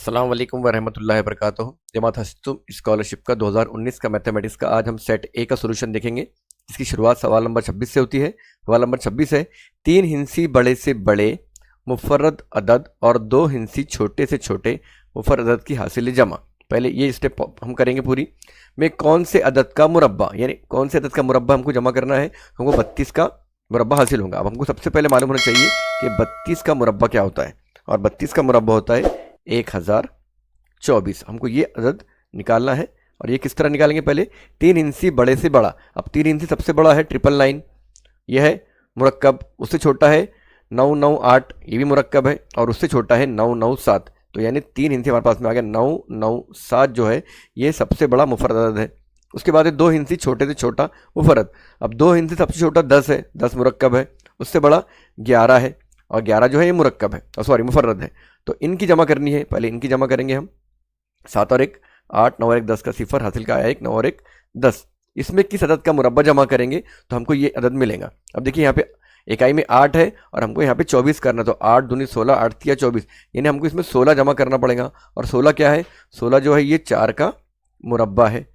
अस्सलाम वालेकुम वरहमतुल्लाहि वबरकातुहू। जमात हसीतुम स्कॉलरशिप का 2019 का मैथमेटिक्स का आज हम सेट ए का सोल्यूशन देखेंगे। इसकी शुरुआत सवाल नंबर 26 से होती है। सवाल नंबर 26 है, तीन हिंसी बड़े से बड़े मुफर्रद अदद और दो हिंसी छोटे से छोटे मुफर्रद अदद की हासिल जमा। पहले ये स्टेप हम करेंगे पूरी में कौन से अदद का मुरब्बा, यानी कौन से अदद का मुरब्बा हमको जमा करना है। हमको 32 का मुरब्बा हासिल होगा। अब हमको सबसे पहले मालूम होना चाहिए कि 32 का मुरब्बा क्या होता है, और 32 का मुरब्बा होता है 1024। हमको ये अदद निकालना है। और ये किस तरह निकालेंगे, पहले तीन इंची बड़े से बड़ा। अब तीन इंची सबसे बड़ा है 999, यह है मुरक्कब। उससे छोटा है 998, ये भी मुरक्कब है। और उससे छोटा है 997, तो यानी तीन इंची हमारे पास में आ गया 997 जो है ये सबसे बड़ा मुफर्रद अदद है। उसके बाद है दो हिंसी छोटे से छोटा मुफर्रद। अब दो हिंसी सबसे छोटा 10 है, 10 मुरक्कब है। उससे बड़ा 11 है, और 11 जो है ये मुरक्कब है, सॉरी मुफर्रद है। तो इनकी जमा करनी है, पहले इनकी जमा करेंगे हम। 7 और 1 8, 9 और 1 10 का सिफर हासिल का आया 1, 9 और 1 10। इसमें किस अदद का मुरब्बा जमा करेंगे तो हमको ये अदद मिलेगा। अब देखिए यहाँ पे इकाई में 8 है और हमको यहाँ पे 24 करना, तो 8 दूनी 16, 8 तिया 24, यानी हमको इसमें 16 जमा करना पड़ेगा। और 16 क्या है, 16 जो है ये 4 का मुरब्बा है।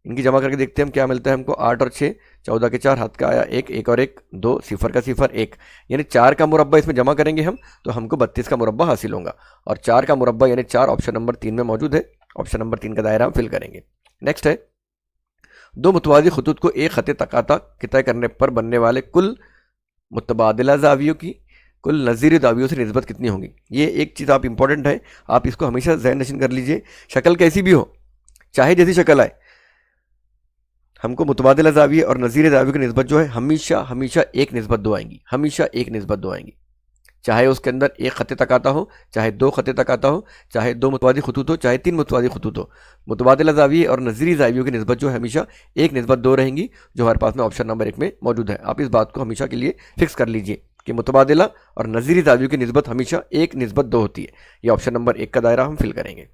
इनकी जमा करके देखते हैं हम क्या मिलता है हमको। 8 और 6 14 के 4, हाथ का आया 1, 1 और 1 2, सिफर का सिफर 1, यानी 4 का मुरब्बा इसमें जमा करेंगे हम तो हमको 32 का मुरब्बा हासिल होगा। और 4 का मुरब्बा यानी 4 ऑप्शन नंबर 3 में मौजूद है। ऑप्शन नंबर 3 का दायरा हम फिल करेंगे। नेक्स्ट है, दो मुतवाज़ी खतूत को एक खत तकाता के तय करने पर बनने वाले कुल मुतबादिला जावियों की कुल नज़ीर दावियों से निस्बत कितनी होगी। ये एक चीज़ आप इंपॉर्टेंट है, आप इसको हमेशा ज़हन नशीन कर लीजिए। शक्ल कैसी भी हो, चाहे जैसी शक्ल आए, हमको मुतबादिला ज़ाविये और नज़ीर ज़ाविये की निस्बत जो है हमेशा हमेशा एक निस्बत दो आएंगी, हमेशा एक निस्बत दो आएंगी। चाहे उसके अंदर एक खत तकाता हो, चाहे दो खत तकाता हो, चाहे दो मुतवादी खतूत हो, चाहे तीन मुतवादी खतूत हो, मुतबादिला ज़ाविये और नज़ीरी ज़ावियों की निस्बत जो है हमेशा एक निस्बत दो रहेंगी, जो हमारे पास में ऑप्शन नंबर 1 में मौजूद है। आप इस बात को हमेशा के लिए फिक्स कर लीजिए कि मुतबादिला और नज़ीरी ज़ावियों की निस्बत हमेशा एक निस्बत दो होती है। ये ऑप्शन नंबर 1 का दायरा हम फिल करेंगे।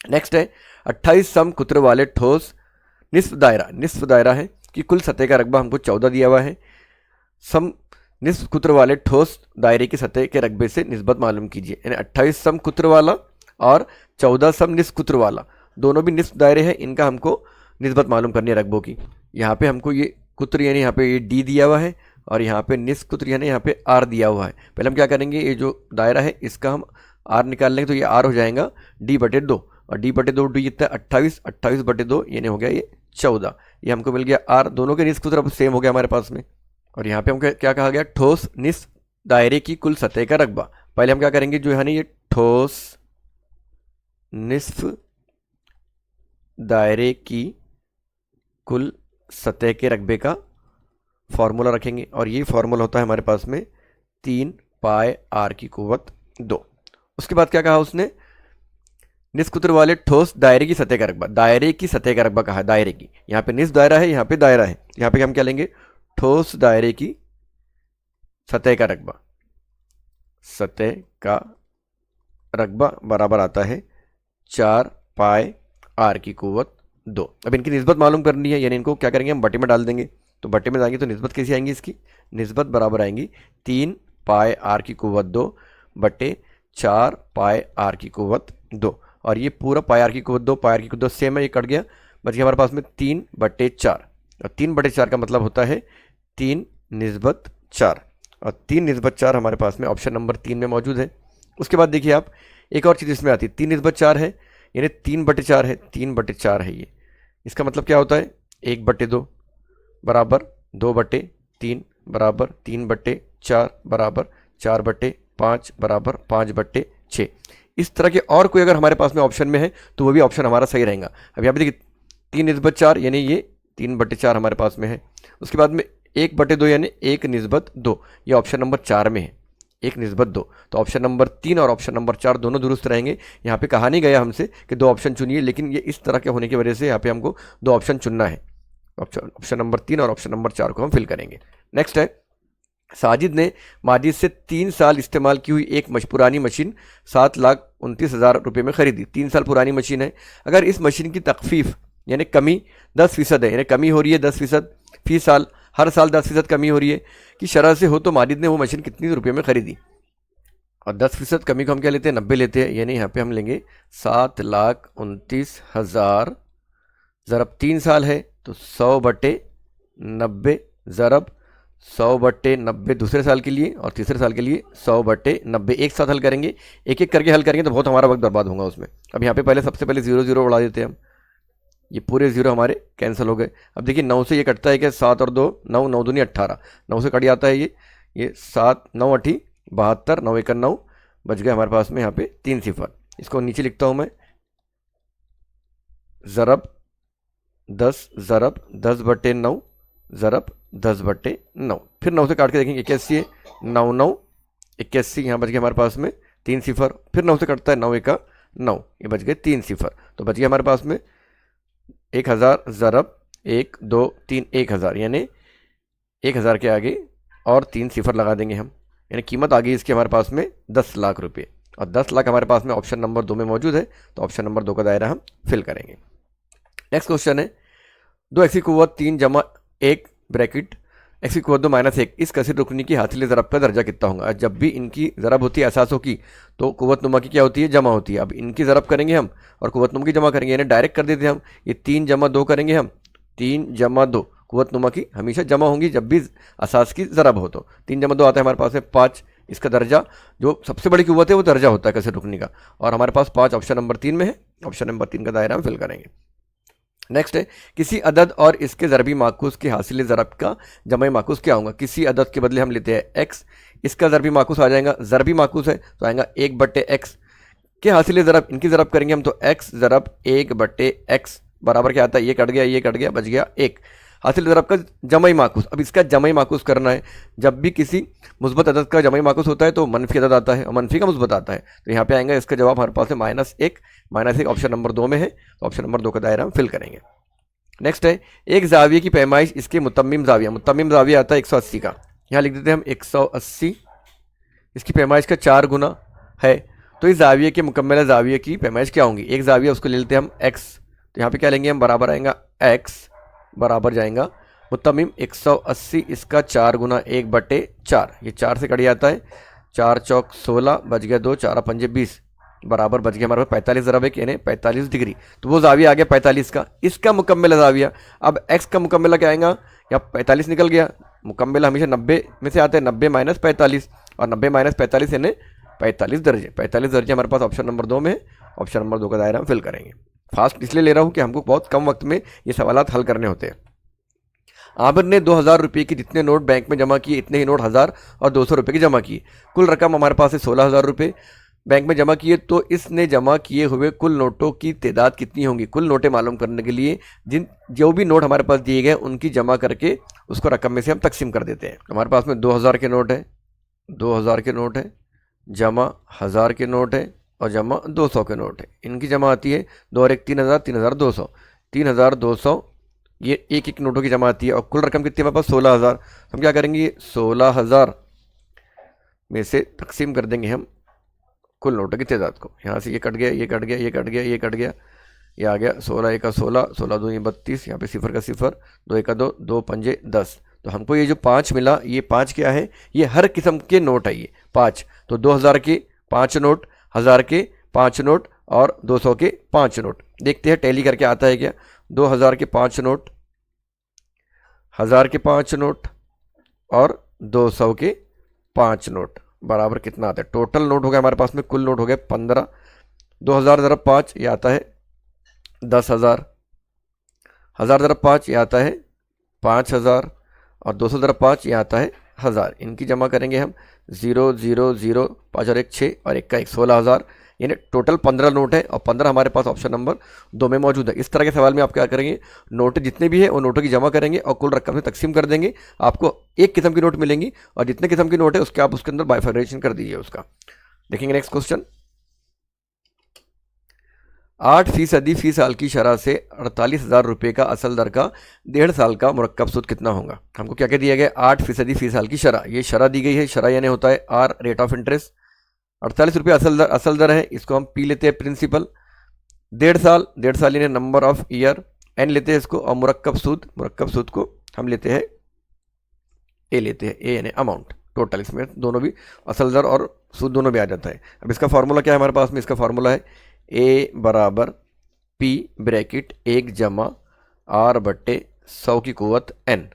नेक्स्ट है, 28 सम कुत्र वाले ठोस निस्फ दायरा। निस्फ दायरा है कि कुल सतह का रकबा हमको 14 दिया हुआ है। सम निस्फ कुत्र वाले ठोस दायरे की सतह के रकबे से निस्बत मालूम कीजिए। यानी 28 सम कुत्र वाला और 14 सम निस्फ कुत्र वाला, दोनों भी निस्फ दायरे हैं, इनका हमको निस्बत मालूम करनी है रकबों की। यहाँ पे हमको ये कुत्र यानी यहाँ पे ये डी दिया हुआ है, और यहाँ पे निस्फ कुत्र यानी यहाँ पे आर दिया हुआ है। पहले हम क्या करेंगे, ये जो दायरा है इसका हम आर निकाल लेंगे, तो ये आर हो जाएगा D/2, और D/2 डी कितना है 28, 28/2 यानी हो गया ये 14। ये हमको मिल गया आर। दोनों के निस्फ कुत्र अब सेम हो गया हमारे पास में। और यहाँ पे हम क्या कहा गया, ठोस निस्फ दायरे की कुल सतह का रकबा। पहले हम क्या करेंगे, जो है ना ये ठोस निस्फ दायरे की कुल सतह के रकबे का फॉर्मूला रखेंगे, और ये फॉर्मूला होता है हमारे पास में 3 पाई आर की कुव्वत 2। उसके बाद क्या कहा उसने, निस्फ कुत्र वाले ठोस दायरे की सतह का रकबा। दायरे की सतह का रकबा कहा है, दायरे की। यहाँ पे निस्फ दायरा है, यहाँ पे दायरा है। यहाँ पे हम क्या लेंगे, ठोस दायरे की सतह का रकबा। सतह का रकबा बराबर आता है 4 पाई आर की कुव्वत 2। अब इनकी निस्बत मालूम करनी है, यानी इनको क्या करेंगे, हम बटे में डाल देंगे। तो बटे में जाएंगे तो निस्बत कैसी आएंगी, इसकी निस्बत बराबर आएंगी 3 पाई आर की कुव्वत 2 बटे 4 पाई आर की कुव्वत 2। और ये पूरा पाई आर की कुव्वत 2, पाई आर की कुव्वत 2 सेम है, ये कट गया, बच गया हमारे पास में 3/4। और 3/4 का मतलब होता है 3/4, और 3/4 हमारे पास में ऑप्शन नंबर 3 में मौजूद है। उसके बाद देखिए आप, एक और चीज़ इसमें आती है, 3/4 है यानी 3/4 है, 3/4 है ये। इसका मतलब क्या होता है, 1/2 बराबर 2/3 बराबर 3/4 बराबर 4/5 बराबर 5/6। इस तरह के और कोई अगर हमारे पास में ऑप्शन में है तो वो भी ऑप्शन हमारा सही रहेगा। अब यहाँ पे देखिए 3/4 यानी ये 3/4 हमारे पास में है। उसके बाद में 1/2 यानी 1/2, ये ऑप्शन नंबर 4 में है, 1/2। तो ऑप्शन नंबर 3 और ऑप्शन नंबर 4 दोनों दुरुस्त रहेंगे। यहाँ पे कहा नहीं गया हमसे कि 2 ऑप्शन चुनिए, लेकिन ये इस तरह के होने की वजह से यहाँ पे हमको 2 ऑप्शन चुनना है। ऑप्शन नंबर 3 और ऑप्शन नंबर 4 को हम फिल करेंगे। नेक्स्ट है, साजिद ने माजिद से 3 साल इस्तेमाल की हुई एक पुरानी मशीन 7,29,000 रुपये में खरीदी। 3 साल पुरानी मशीन है। अगर इस मशीन की तखफीफ यानी कमी 10% है, यानी कमी हो रही है 10% फी साल, हर साल 10% कमी हो रही है कि शरह से हो, तो माजिद ने वो मशीन कितनी रुपये में खरीदी। और 10% कमी को हम क्या लेते हैं, 90 लेते हैं, यानी यहाँ पे हम लेंगे 7,29,000 ज़रब 3 साल है तो 100/90 ज़रब 100/90 दूसरे साल के लिए और तीसरे साल के लिए 100/90 एक साथ हल करेंगे, एक एक करके हल करेंगे तो बहुत हमारा वक्त बर्बाद होगा उसमें। अब यहाँ पे पहले सबसे पहले 0 0 उड़ा देते हैं हम, ये पूरे 0 हमारे कैंसिल हो गए। अब देखिए 9 से ये कटता है क्या, 7 और 2 9, 9 दूनी 18, 9 से कट जाता है ये 7 9 8 72, 9 1 9, बच गए हमारे पास में यहाँ पे 3 सिफर। इसको नीचे लिखता हूँ मैं, ज़रब 10 ज़रब 10/9 ज़रब 10/9, फिर 9 से काट के देखेंगे 81 है, 9 9 81, यहाँ बच गए हमारे पास में 3 सिफर, फिर 9 से कटता है 9 1 9, ये बच गए 3 सिफर। तो बच गया हमारे पास में 1000 ज़रब 1 2 3 1000, यानी 1000 के आगे और 3 सिफर लगा देंगे हम, यानी कीमत आ गई इसकी हमारे पास में 10 लाख रुपये। और 10 लाख हमारे पास में ऑप्शन नंबर 2 में मौजूद है, तो ऑप्शन नंबर 2 का दायरा हम फिल करेंगे। नेक्स्ट क्वेश्चन है 2x की कुव्वत 3 जमा 1 ब्रैकेट x की कुव्वत 2 -1 इस कसीर रुकनी की हासिल ज़रब का दर्जा कितना होगा। जब भी इनकी ज़रब होती है असासों की तो कुव्वत नुमा की क्या होती है, जमा होती है। अब इनकी ज़रब करेंगे हम और कुव्वत नुमा की जमा करेंगे, यानी डायरेक्ट कर देते हैं हम, ये 3 जमा 2 करेंगे हम, 3 जमा 2 कुव्वत नुमा की हमेशा जमा होंगी जब भी असास की ज़रब हो, तो 3 जमा 2 आता है हमारे पास में 5, इसका दर्जा जो सबसे बड़ी कुव्वत है वो दर्जा होता है कसीर रुकनी का, और हमारे पास 5 ऑप्शन नंबर 3 में है, ऑप्शन नंबर 3 का दायरा हम फिल करेंगे। नेक्स्ट है किसी अदद और इसके ज़रबी माकूस के हासिल ज़रब का जमा माकूस क्या होगा। किसी अदद के बदले हम लेते हैं x, इसका ज़रबी माकूस आ जाएगा, ज़रबी माकूस है तो आएगा 1/x के हासिल ज़रब, इनकी ज़रब करेंगे हम तो x ज़रब 1/x बराबर क्या आता है, ये कट गया बच गया 1, हासिल ज़रब का जमाई माकूस। अब इसका जमाई माकूस करना है, जब भी किसी मुस्बत अदद का जमाई माकूस होता है तो मनफी अदद आता है और मनफी का मुस्बत आता है, तो यहाँ पे आएगा इसका जवाब हमारे पास है -1 ऑप्शन नंबर 2 में है, तो ऑप्शन नंबर 2 का दायरा हम फिल करेंगे। नेक्स्ट है एक जाविये की पैमाइश इसके मुतम्मिम जाविया आता है 180 का, यहाँ लिख देते हैं हम 180, इसकी पैमाइश का 4 गुना है, तो इस जाविये के मुकम्मल जाविये की पैमाइश क्या होंगी। एक जाविया उसको ले लेते हैं हम x, तो यहाँ पे क्या लेंगे हम, बराबर आएगा x बराबर जाएगा मुतम्मिम 180, इसका 4 गुना 1/4, ये 4 से कट जाता है, 4 चौक 16 बच गया 2, 4 पंजे 20 बराबर बच गया हमारे पास 45 ज़रब एक, यानी 45 डिग्री, तो वो जाविया आ गया 45 का, इसका मुकम्मल जाविया। अब x का मुकम्मल क्या आएगा, या 45 निकल गया, मुकम्मल हमेशा 90 में से आते हैं, 90 - 45 और 90 - 45 यानी 45 दर्जे, 45 दर्जे हमारे पास ऑप्शन नंबर 2 में है, ऑप्शन नंबर 2 का दायरा हम फिल करेंगे। फास्ट इसलिए ले रहा हूँ कि हमको बहुत कम वक्त में ये सवालात हल करने होते हैं। आमिर ने 2000 रुपये की जितने नोट बैंक में जमा किए इतने ही नोट 1000 और 200 रुपये की जमा किए, कुल रकम हमारे पास है 16,000 रुपये बैंक में जमा किए, तो इसने जमा किए हुए कुल नोटों की तादाद कितनी होंगी। कुल नोटें मालूम करने के लिए जो भी नोट हमारे पास दिए गए उनकी जमा करके उसको रकम में से हम तकसीम कर देते हैं। हमारे पास में 2000 के नोट है, 2000 के नोट है, जमा 1000 के नोट है और जमा 200 के नोट है, इनकी जमा आती है 2 और 1 3000, 3200, 3200 ये एक एक नोटों की जमा आती है, और कुल रकम कितनी है हमारे पास 16,000। हम क्या करेंगे 16,000 में से तकसीम कर देंगे हम कुल नोटों की तादाद को, यहाँ से ये कट गया, ये कट गया, ये कट गया, ये कट गया, ये आ गया 16 1 16, 16 2 32, यहाँ पे सिफर का सिफर, 2 1 2, 2 पंजे 10, तो हमको ये जो 5 मिला, ये 5 क्या है, ये हर किस्म के नोट है, ये 5, तो 2000 के 5 नोट, 1000 के 5 नोट और 200 के 5 नोट। देखते हैं टैली करके आता है क्या, 2000 के 5 नोट, 1000 के 5 नोट और 200 के 5 नोट बराबर कितना आता है। टोटल नोट हो गया हमारे पास में, कुल नोट हो गए 15, 2000 ज़रब 5 ये आता है 10,000, 1000 ज़रब 5 ये आता है 5000 और 200 ज़रब 5 ये आता है 1000, इनकी जमा करेंगे हम 0 0 0, 5 और 1 6 और 1 का 1, 16,000, यानी टोटल 15 नोट है और 15 हमारे पास ऑप्शन नंबर 2 में मौजूद है। इस तरह के सवाल में आप क्या करेंगे, नोट जितने भी है वो नोटों की जमा करेंगे और कुल रकम से तकसीम कर देंगे, आपको एक किस्म की नोट मिलेंगी और जितने किस्म की नोट है उसके आप उसके अंदर बाइफरेशन कर दीजिए उसका। देखेंगे नेक्स्ट क्वेश्चन, 8% फी साल की शरह से 48,000 रुपये का असल दर का 1.5 साल का मुरक्कब सूद कितना होगा। हमको क्या क्या दिया गया, 8% फी साल की शरह, ये शरह दी गई है, शरह यानी होता है आर रेट ऑफ इंटरेस्ट, 48 रुपये असल दर है, इसको हम पी लेते हैं प्रिंसिपल, 1.5 साल यानी नंबर ऑफ ईयर, एन लेते हैं इसको, और मुरक्कब सूद को हम लेते हैं ए यानी अमाउंट। टोटल, इसमें दोनों भी असल दर और सूद दोनों भी आ जाता है। अब इसका फार्मूला क्या है हमारे पास में, इसका फार्मूला है ए बराबर पी ब्रैकेट 1 जमा आर बट्टे 100 की कुवत एन।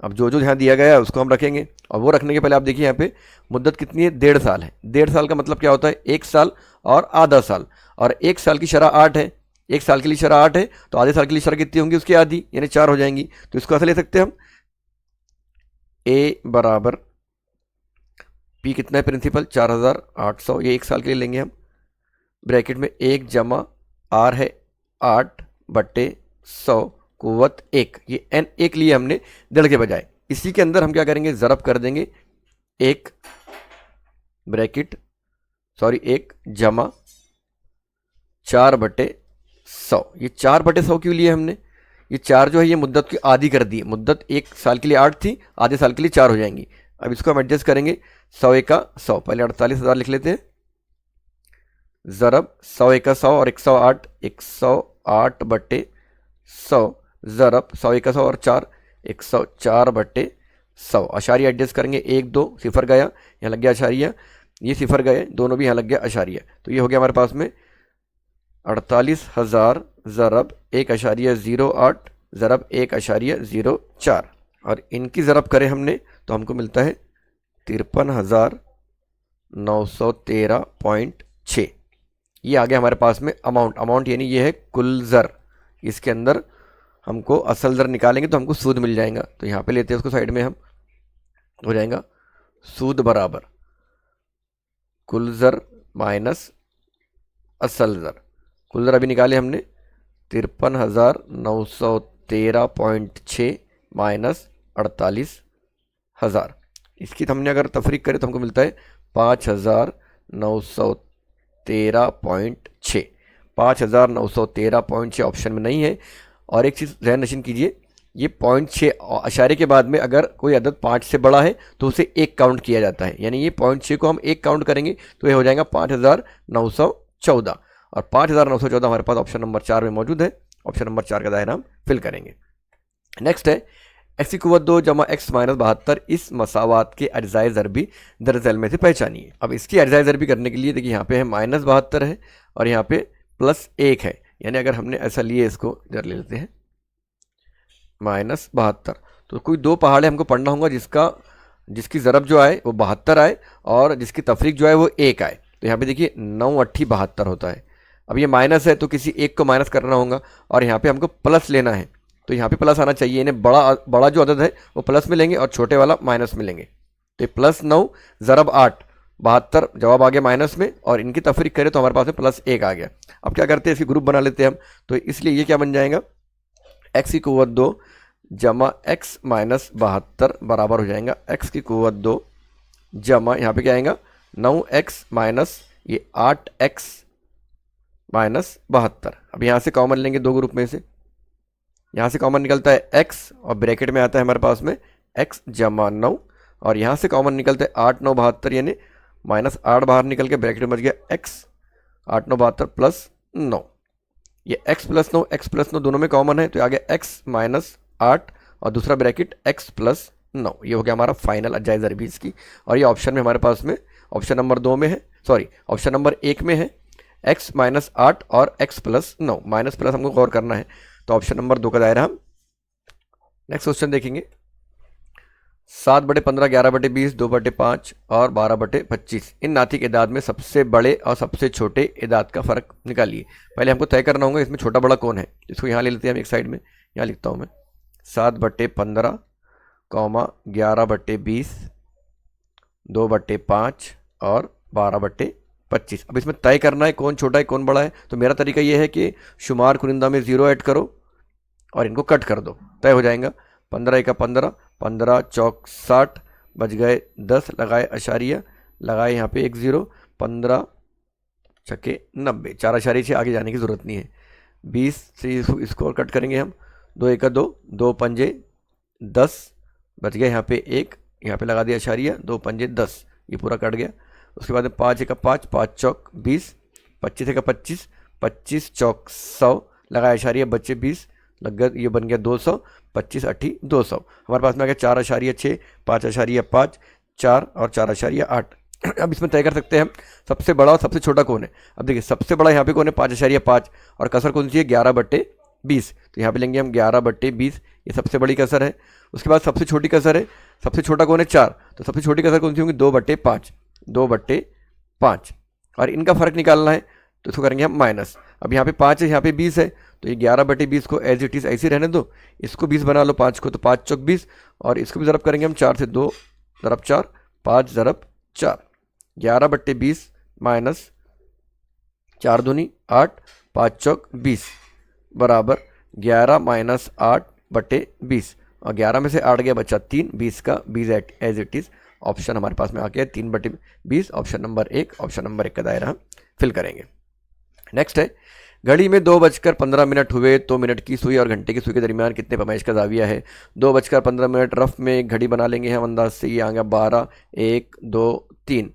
अब जो जो यहाँ दिया गया है उसको हम रखेंगे, और वो रखने के पहले आप देखिए यहाँ पे मुद्दत कितनी है, 1.5 साल है। 1.5 साल का मतलब क्या होता है, 1 साल और आधा साल, और 1 साल की शरह 8 है, 1 साल के लिए शरह 8 है, तो आधे साल के लिए शरह कितनी होंगी, उसकी आधी, यानी 4 हो जाएंगी। तो इसको ऐसे ले सकते हैं हम, ए बराबर पी कितना है प्रिंसिपल 4800, ये 1 साल के लिए लेंगे हम, ब्रैकेट में 1 जमा आर है 8 बट्टे 100 कुवत 1, ये एन 1 लिए हमने 1.5 के बजाय। इसी के अंदर हम क्या करेंगे, ज़रब कर देंगे 1 ब्रैकेट 1 जमा 4 बटे 100। ये 4 बटे 100 क्यों लिए हमने, ये 4 जो है ये मुद्दत की आधी कर दी है, मुद्दत 1 साल के लिए 8 थी, आधे साल के लिए 4 हो जाएंगी। अब इसको हम एडजस्ट करेंगे, 100 का 100, पहले 48,000 लिख लेते हैं, ज़रब 100 का 100 और 108, 108 बटे 100 ज़रब 100 का 100 और 4, 104 बटे 100। आशारिया एडजस्ट करेंगे, 1 2 सिफर गया, यहाँ लग गया आशारिया, ये सिफर गए, दोनों भी यहाँ लग गया आशारिया, तो ये हो गया हमारे पास में 48,000 ज़रब 1.08 ज़रब 1.04, और इनकी ज़रब करें हमने तो हमको मिलता है 53,913.6। ये आ गया हमारे पास में अमाउंट यानी ये है कुल ज़र। इसके अंदर हमको असल ज़र निकालेंगे तो हमको सूद मिल जाएगा, तो यहाँ पे लेते हैं उसको साइड में हम, हो जाएगा सूद बराबर कुल ज़र माइनस असल ज़र। कुल ज़र अभी निकाले हमने 53,913.6 माइनस 48,000। इसकी हमने अगर तफरीक करें तो हमको मिलता है 5,913.6। 5,913.6 ऑप्शन में नहीं है। और एक चीज़ ध्यान नशीन कीजिए, ये 0.6 अशारे के बाद में अगर कोई अदद 5 से बड़ा है तो उसे 1 काउंट किया जाता है, यानी ये 0.6 को हम 1 काउंट करेंगे तो ये हो जाएगा 5,914, और 5,914 हमारे पास ऑप्शन नंबर 4 में मौजूद है। ऑप्शन नंबर 4 का दायरा हम फिल करेंगे। नेक्स्ट है एक्स की कुव्वत 2 जमा एक्स माइनस 72, इस मसावात के अज्जाए ज़रबी दरअसल में से पहचानिए। अब इसकी अज्जाए ज़रबी करने के लिए देखिए यहाँ पे है -72 है और यहाँ पे +1 है, यानी अगर हमने ऐसा लिए, इसको इधर ले लेते हैं -72, तो कोई दो पहाड़े हमको पढ़ना होगा जिसकी ज़रब जो आए वो 72 आए और जिसकी तफरीक जो है वो 1 आए। तो यहाँ पे देखिए 9 8 72 होता है। अब ये माइनस है तो किसी एक को माइनस करना होगा, और यहाँ पे हमको प्लस लेना है, तो यहाँ पे प्लस आना चाहिए, इन्हें बड़ा जो अदद है वो प्लस में लेंगे और छोटे वाला माइनस में लेंगे। तो +9 ज़रब 8 72, जवाब आ गया माइनस में, और इनकी तफरीक करें तो हमारे पास में +1 आ गया। अब क्या करते हैं, इसकी ग्रुप बना लेते हैं हम, तो इसलिए ये क्या बन जाएगा, एक्स की कुव्वत 2 जमा एक्स माइनस 72 बराबर हो जाएगा एक्स की कुव्वत 2 जमा यहाँ पे क्या आएगा 9x माइनस ये 8x माइनस 72। अब यहाँ से कॉमन लेंगे दो ग्रुप में से, यहाँ से कॉमन निकलता है x और ब्रैकेट में आता है हमारे पास में x जमा 9, और यहाँ से कॉमन निकलता है 8 9 72, यानी -8 बाहर निकल के ब्रैकेट में बच गया x 8 9 72 प्लस 9, ये x प्लस 9 दोनों में कॉमन है, तो आ गया x माइनस 8 और दूसरा ब्रैकेट x प्लस 9। ये हो गया हमारा फाइनल अज्जाए ज़रबी इसकी, और ये ऑप्शन में हमारे पास में ऑप्शन नंबर 2 में है, सॉरी ऑप्शन नंबर 1 में है x माइनस 8 और x प्लस 9, माइनस प्लस हमको गौर करना है, तो ऑप्शन नंबर 2 का दायरा हम नेक्स्ट क्वेश्चन देखेंगे। 7/15 11/20 2/5 और 12/25 इन नातिक इदाद में सबसे बड़े और सबसे छोटे इदाद का फ़र्क निकालिए। पहले हमको तय करना होगा इसमें छोटा बड़ा कौन है, इसको यहाँ ले लेते हैं हम एक साइड में, यहाँ लिखता हूँ मैं 7/15 11/20 2/5 और 12/25। अब इसमें तय करना है कौन छोटा है कौन बड़ा है, तो मेरा तरीका ये है कि शुमार कुनिंदा में 0 ऐड करो और इनको कट कर दो, तय हो जाएगा। 15 का 15, 15 चौक 60, बच गए 10, लगाए अशारिया, लगाए यहाँ पे 1 0, 15 छक्के 90, 4 अशारिया से आगे जाने की ज़रूरत नहीं है। 20 से इसको कट करेंगे हम, 2 1 2, 2 पंजे 10, बच गए यहाँ पे 1, यहाँ पे लगा दिया अशारिया, 2 पंजे 10, ये पूरा कट गया। उसके बाद 5 1 5, 5 चौक 20, 25 1 25, 25 चौक 100, लगाया अशारिया, बच्चे 20, लग गया, ये बन गया 200, 25 8 200। हमारे पास में आ गया 4 अशारिया 6, 5 अशारिया 5, 4 और 4.8। अब इसमें तय कर सकते हैं हम सबसे बड़ा और सबसे छोटा कौन है। अब देखिए सबसे बड़ा यहाँ पे कौन है 5.5 और कसर कौन सी है 11/20। तो यहाँ पे लेंगे हम 11/20, ये सबसे बड़ी कसर है। उसके बाद सबसे छोटी कसर है, सबसे छोटा कौन है 4, तो सबसे छोटी कसर कौन सी होंगी 2/5, 2/5 और इनका फर्क निकालना है तो इसको करेंगे हम माइनस। अब यहाँ पे 5 है, यहाँ पे 20 है, तो ये 11/20 को एज इट इज़ ऐसे रहने दो, इसको 20 बना लो 5 को, तो 5 चौक 20 और इसको भी ज़रब करेंगे हम 4 से, 2 ज़रब 4, 5 ज़रब 4, 11/20 माइनस 4 दूनी 8, 5 चौक 20 बराबर 11 माइनस 8/20 और 11 में से 8 गया बचा 3, 20 का 20 एज इट इज़। ऑप्शन हमारे पास में आ गया 3/20, ऑप्शन नंबर 1, ऑप्शन नंबर 1 का दायरा हम फिल करेंगे। नेक्स्ट है घड़ी में 2:15 हुए तो मिनट की सुई और घंटे की सुई के दरमियान कितने पैमाइश का जाविया है। 2:15 रफ में एक घड़ी बना लेंगे हम अंदाज से, ये आ गया 12, 1, 2, 3।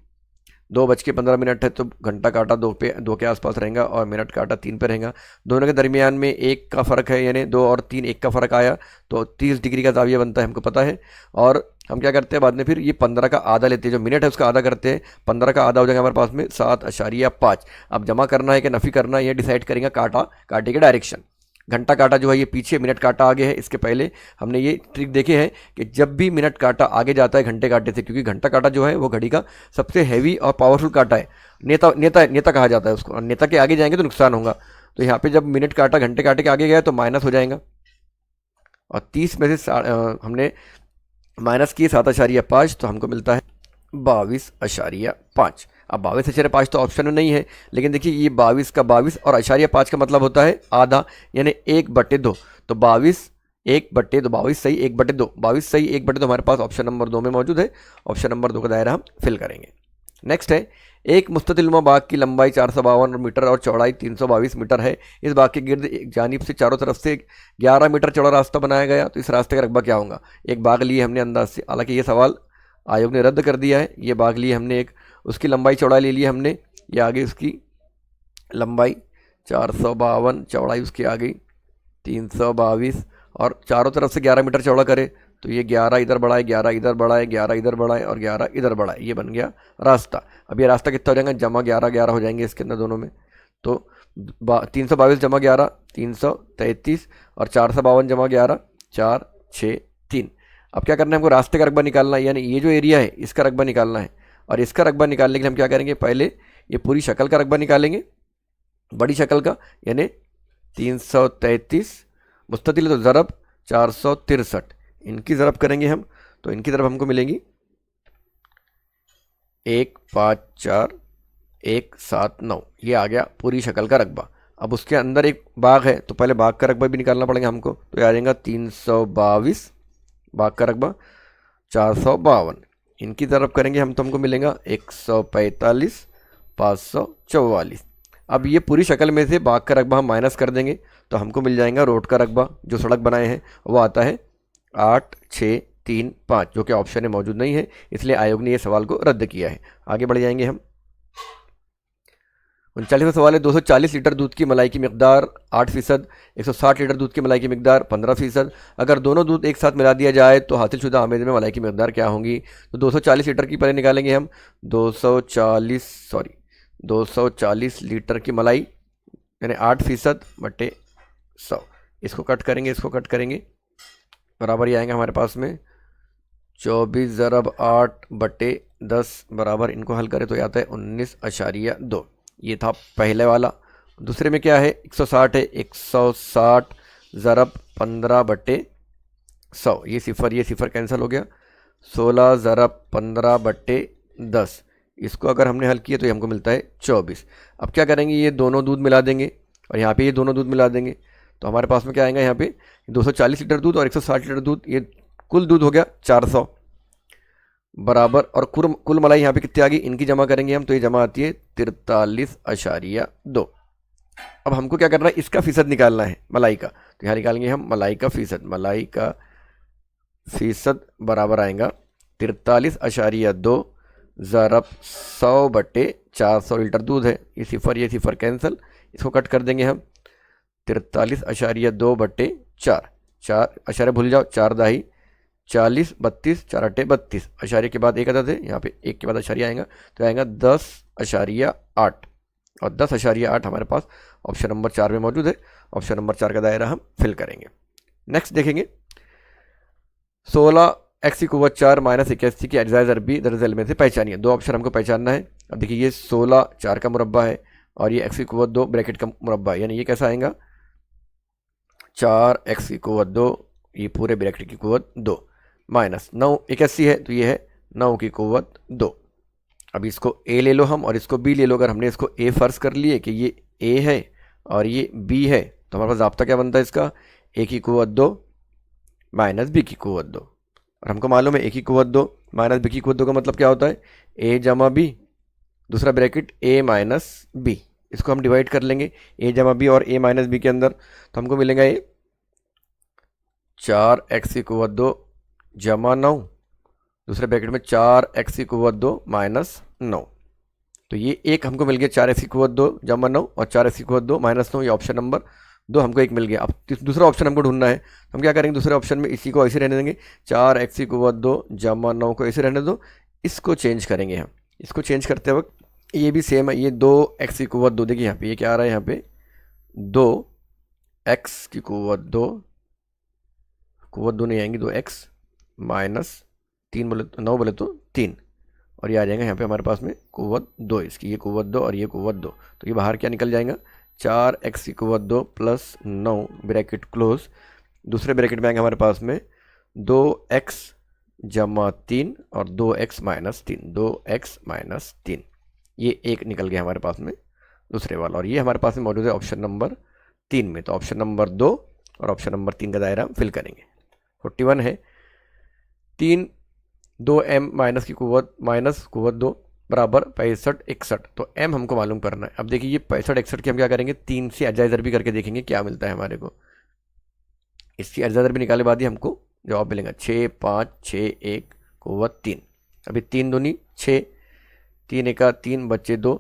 2:15 है तो घंटा काटा 2 के आसपास रहेगा और मिनट काटा 3 पे रहेगा। दोनों के दरमियान में 1 का फ़र्क है, यानी 2 और 3 1 का फ़र्क आया तो 30 डिग्री का जाविया बनता है, हमको पता है। और हम क्या करते हैं बाद में फिर ये 15 का आधा लेते हैं, जो मिनट है उसका आधा करते हैं, 15 का आधा हो जाएगा हमारे पास में 7.5। अब जमा करना है कि नफ़ी करना है ये डिसाइड करेंगे काटे के डायरेक्शन। घंटा काटा जो है ये पीछे, मिनट काटा आगे है। इसके पहले हमने ये ट्रिक देखे हैं कि जब भी मिनट काटा आगे जाता है घंटे काटे से, क्योंकि घंटा काटा जो है वो घड़ी का सबसे हैवी और पावरफुल काटा है, नेता कहा जाता है उसको, और नेता के आगे जाएंगे तो नुकसान होगा। तो यहाँ पे जब मिनट काटा घंटे काटे के आगे गया तो माइनस हो जाएगा और 30 में से हमने माइनस किए 7.5 तो हमको मिलता है 22.5। अब 22.5 तो ऑप्शन में नहीं है, लेकिन देखिए ये 22 का 22 और 0.5 का मतलब होता है आधा, यानी 1/2। तो 22 1/2, 22 सही 1/2, 22 सही 1/2 हमारे पास ऑप्शन नंबर 2 में मौजूद है। ऑप्शन नंबर 2 का दायरा हम फिल करेंगे। नेक्स्ट है एक मुस्ततिलनुमा बाग की लंबाई 452 मीटर और चौड़ाई 322 मीटर है। इस बाग के गिर्द एक जानिब से चारों तरफ से 11 मीटर चौड़ा रास्ता बनाया गया, तो इस रास्ते का रकबा क्या होगा। एक बाग लिए हमने अंदाज से, हालांकि ये सवाल आयोग ने रद्द कर दिया है। ये बाग लिए हमने एक, उसकी लंबाई चौड़ाई ले ली हमने, ये आगे उसकी लंबाई 452, चौड़ाई उसकी आ गई 322 और चारों तरफ से 11 मीटर चौड़ा करे तो ये 11 इधर बढ़ाए, 11 इधर बढ़ाए, 11 इधर बढ़ाए और 11 इधर बढ़ाए, ये बन गया रास्ता। अब ये रास्ता कितना हो जाएगा, जमा 11 11 हो जाएंगे इसके अंदर दोनों में, तो 322 जमा 11 333 और 452 जमा 11 4 6 3। अब क्या करना है हमको, रास्ते का रकबा निकालना है, यानी ये जो एरिया है इसका रकबा निकालना है। और इसका रकबा निकालने के लिए हम क्या करेंगे, पहले ये पूरी शक्ल का रकबा निकालेंगे, बड़ी शक्ल का, यानी 333 मुस्ततिल तो ज़रब 463, इनकी ज़रब करेंगे हम तो इनकी ज़रब हमको मिलेंगी 154,179, ये आ गया पूरी शक्ल का रकबा। अब उसके अंदर एक बाग है तो पहले बाग का रकबा भी निकालना पड़ेगा हमको, तो ये आ जाएगा 322, बाग का रकबा 452, इनकी ज़रब करेंगे हम तो हमको मिलेगा 145,544। अब ये पूरी शक्ल में से बाग का रकबा हम माइनस कर देंगे तो हमको मिल जाएगा रोड का रकबा, जो सड़क बनाए हैं वो आता है 8635, जो कि ऑप्शन में मौजूद नहीं है, इसलिए आयोग ने ये सवाल को रद्द किया है। आगे बढ़ जाएंगे हम। 39वां सवाल है 240 लीटर दूध की मलाई की मिकदार 8%, 160 लीटर दूध की मलाई की मिकदार 15%। अगर दोनों दूध एक साथ मिला दिया जाए तो हासिलशुदा आमेज में मलाई की मिकदार क्या होगी। तो 240 लीटर की पहले निकालेंगे हम, 240 लीटर की मलाई यानी 8% बटे 100, इसको कट करेंगे, इसको कट करेंगे, बराबर ये आएगा हमारे पास में 24 ज़रब 8/10 बराबर, इनको हल करें तो आता है 19.2। ये था पहले वाला। दूसरे में क्या है 160 है, 160 ज़रब 15/100, ये सिफर कैंसिल हो गया, 16 ज़रब 15/10, इसको अगर हमने हल किया तो ये हमको मिलता है 24। अब क्या करेंगे, ये दोनों दूध मिला देंगे और यहाँ पे ये दोनों दूध मिला देंगे तो हमारे पास में क्या आएगा, यहाँ पे 240 लीटर दूध और 160 लीटर दूध, ये कुल दूध हो गया 400 बराबर, और कुल मलाई यहाँ पे कितनी आ गई, इनकी जमा करेंगे हम तो ये जमा आती है 43.2। अब हमको क्या करना है, इसका फीसद निकालना है मलाई का, तो यहाँ निकालेंगे हम मलाई का फीसद बराबर आएगा 43.2 ज़रब 100/400 लीटर दूध है, ये सिफर कैंसिल, इसको कट कर देंगे हम 43.2/4, 4 अशारे भूल जाओ, 4 दाही 40, 32, 4 अट्ठे 32, अशारिया के बाद एक अदद है, यहाँ पे एक के बाद अशारिया आएगा तो आएगा 10.8 और 10.8 हमारे पास ऑप्शन नंबर 4 में मौजूद है। ऑप्शन नंबर 4 का दायरा हम फिल करेंगे। नेक्स्ट देखेंगे 16 एक्स की कुव्वत 4 माइनस 81 की अज्जाए ज़रबी दरअसल में से पहचानिए। दो ऑप्शन हमको पहचानना है। अब देखिए ये 16 4 का मुरब्बा है और ये एक्स की कुव्वत 2 ब्रैकेट का मुरब्बा है, यानी ये कैसा आएगा 4 एक्स की कुव्वत 2, ये पूरे ब्रैकेट की कुव्वत 2 माइनस 9 81 है तो ये है 9 की कुव्वत 2। अब इसको ए ले लो हम और इसको बी ले लो। अगर हमने इसको ए फ़र्ज कर लिए कि ये ए है और ये बी है तो हमारे पास ज़ाब्ता क्या बनता है इसका, ए की कुव्वत 2 माइनस बी की कुव्वत 2। और हमको मालूम है ए की कुव्वत 2 माइनस बी की कुव्वत 2 का मतलब क्या होता है, ए जमा बी दूसरा ब्रैकेट ए माइनस बी। इसको हम डिवाइड कर लेंगे ए जमा बी और ए माइनस बी के अंदर, तो हमको मिलेगा ये 4 एक्स की कुव्वत 2 जमा 9 दूसरे ब्रैकेट में 4 एक्स की कुव्वत 2 माइनस 9। तो ये एक हमको मिल गया 4 एक्स की कुव्वत 2 जमा 9 और 4 एक्स की कुव्वत 2 माइनस 9, ये ऑप्शन नंबर 2 हमको एक मिल गया। अब दूसरा ऑप्शन हमको ढूंढना है, हम क्या करेंगे दूसरे ऑप्शन में इसी को ऐसे रहने देंगे, 4 एक्स की कुव्वत 2 जमा 9 को ऐसे रहने दो, इसको चेंज करेंगे हम। इसको चेंज करते वक्त ये भी सेम है, ये 2 एक्स की कुव्वत 2 देखिए यहाँ पे ये क्या आ रहा है, यहाँ पे 2 एक्स की कुव्वत 2 नहीं आएंगी, 2 एक्स माइनस 3 बोले 9 बोले तो 3 और ये आ जाएगा यहाँ पे हमारे पास में कुव्वत 2 इसकी, ये कुव्वत 2 और ये कुव्वत 2, तो ये बाहर क्या निकल जाएगा 4 एक्स की कुव्वत 2 प्लस 9 ब्रैकेट क्लोज, दूसरे ब्रैकेट में आएंगे हमारे पास में 2 एक्स जमा 3 और 2 एक्स माइनस 3, 2 एक्स माइनस 3, ये एक निकल गया हमारे पास में दूसरे वाला, और ये हमारे पास में मौजूद है ऑप्शन नंबर 3 में। तो ऑप्शन नंबर 2 और ऑप्शन नंबर 3 का दायरा हम फिल करेंगे। 41 है 3 2 एम माइनस की कुव्वत माइनस कुव्वत 2 बराबर 65 61, तो एम हमको मालूम करना है। अब देखिए ये 65 61 की हम क्या करेंगे 3 से अज्जाए ज़रबी करके देखेंगे क्या मिलता है हमारे को। इसकी अज्जाए ज़रबी निकाले बाद ही हमको जवाब मिलेगा 6 5 6 1 कुव्वत 3। अभी 3 दूनी 6, 3 एका 3 बच्चे 2,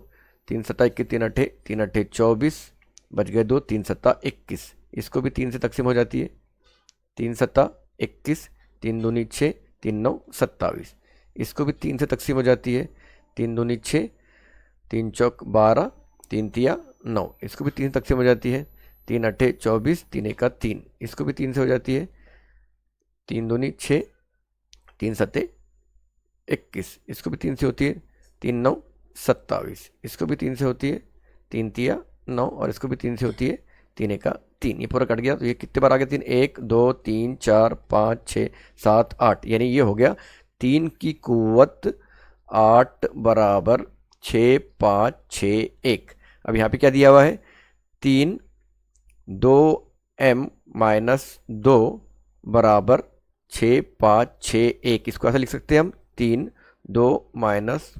3 सत्ता 21 3 अट्ठे 3 अट्ठे 24 बच गए 2, 3 सत्ता 21, इसको भी 3 से तकसीम हो जाती है, 3 सत्ता 21, 3 दूनी 6 3 9 27, इसको भी 3 से तकसीम हो जाती है, 3 दूनी 6 3 चौक 12 3 तिया 9, इसको भी 3 से तकसीम हो जाती है, 3 अट्ठे 24 3 एका 3, इसको भी 3 से हो जाती है, 3 दूनी 6 3 सत्ते 21, इसको भी 3 से होती है, 3 9 27, इसको भी 3 से होती है, 3 तिया 9 और इसको भी 3 से होती है, 3 एका 3, ये पूरा कट गया। तो ये कितने बार आ गया 3, 1 2 3 4 5 6 7 8, यानी ये हो गया 3 की कुव्वत 8 बराबर 6 5 6 1। अब यहाँ पे क्या दिया हुआ है 3 2 एम माइनस 2 बराबर 6 5 6 1, इसको ऐसा लिख सकते हैं हम 3 2 माइनस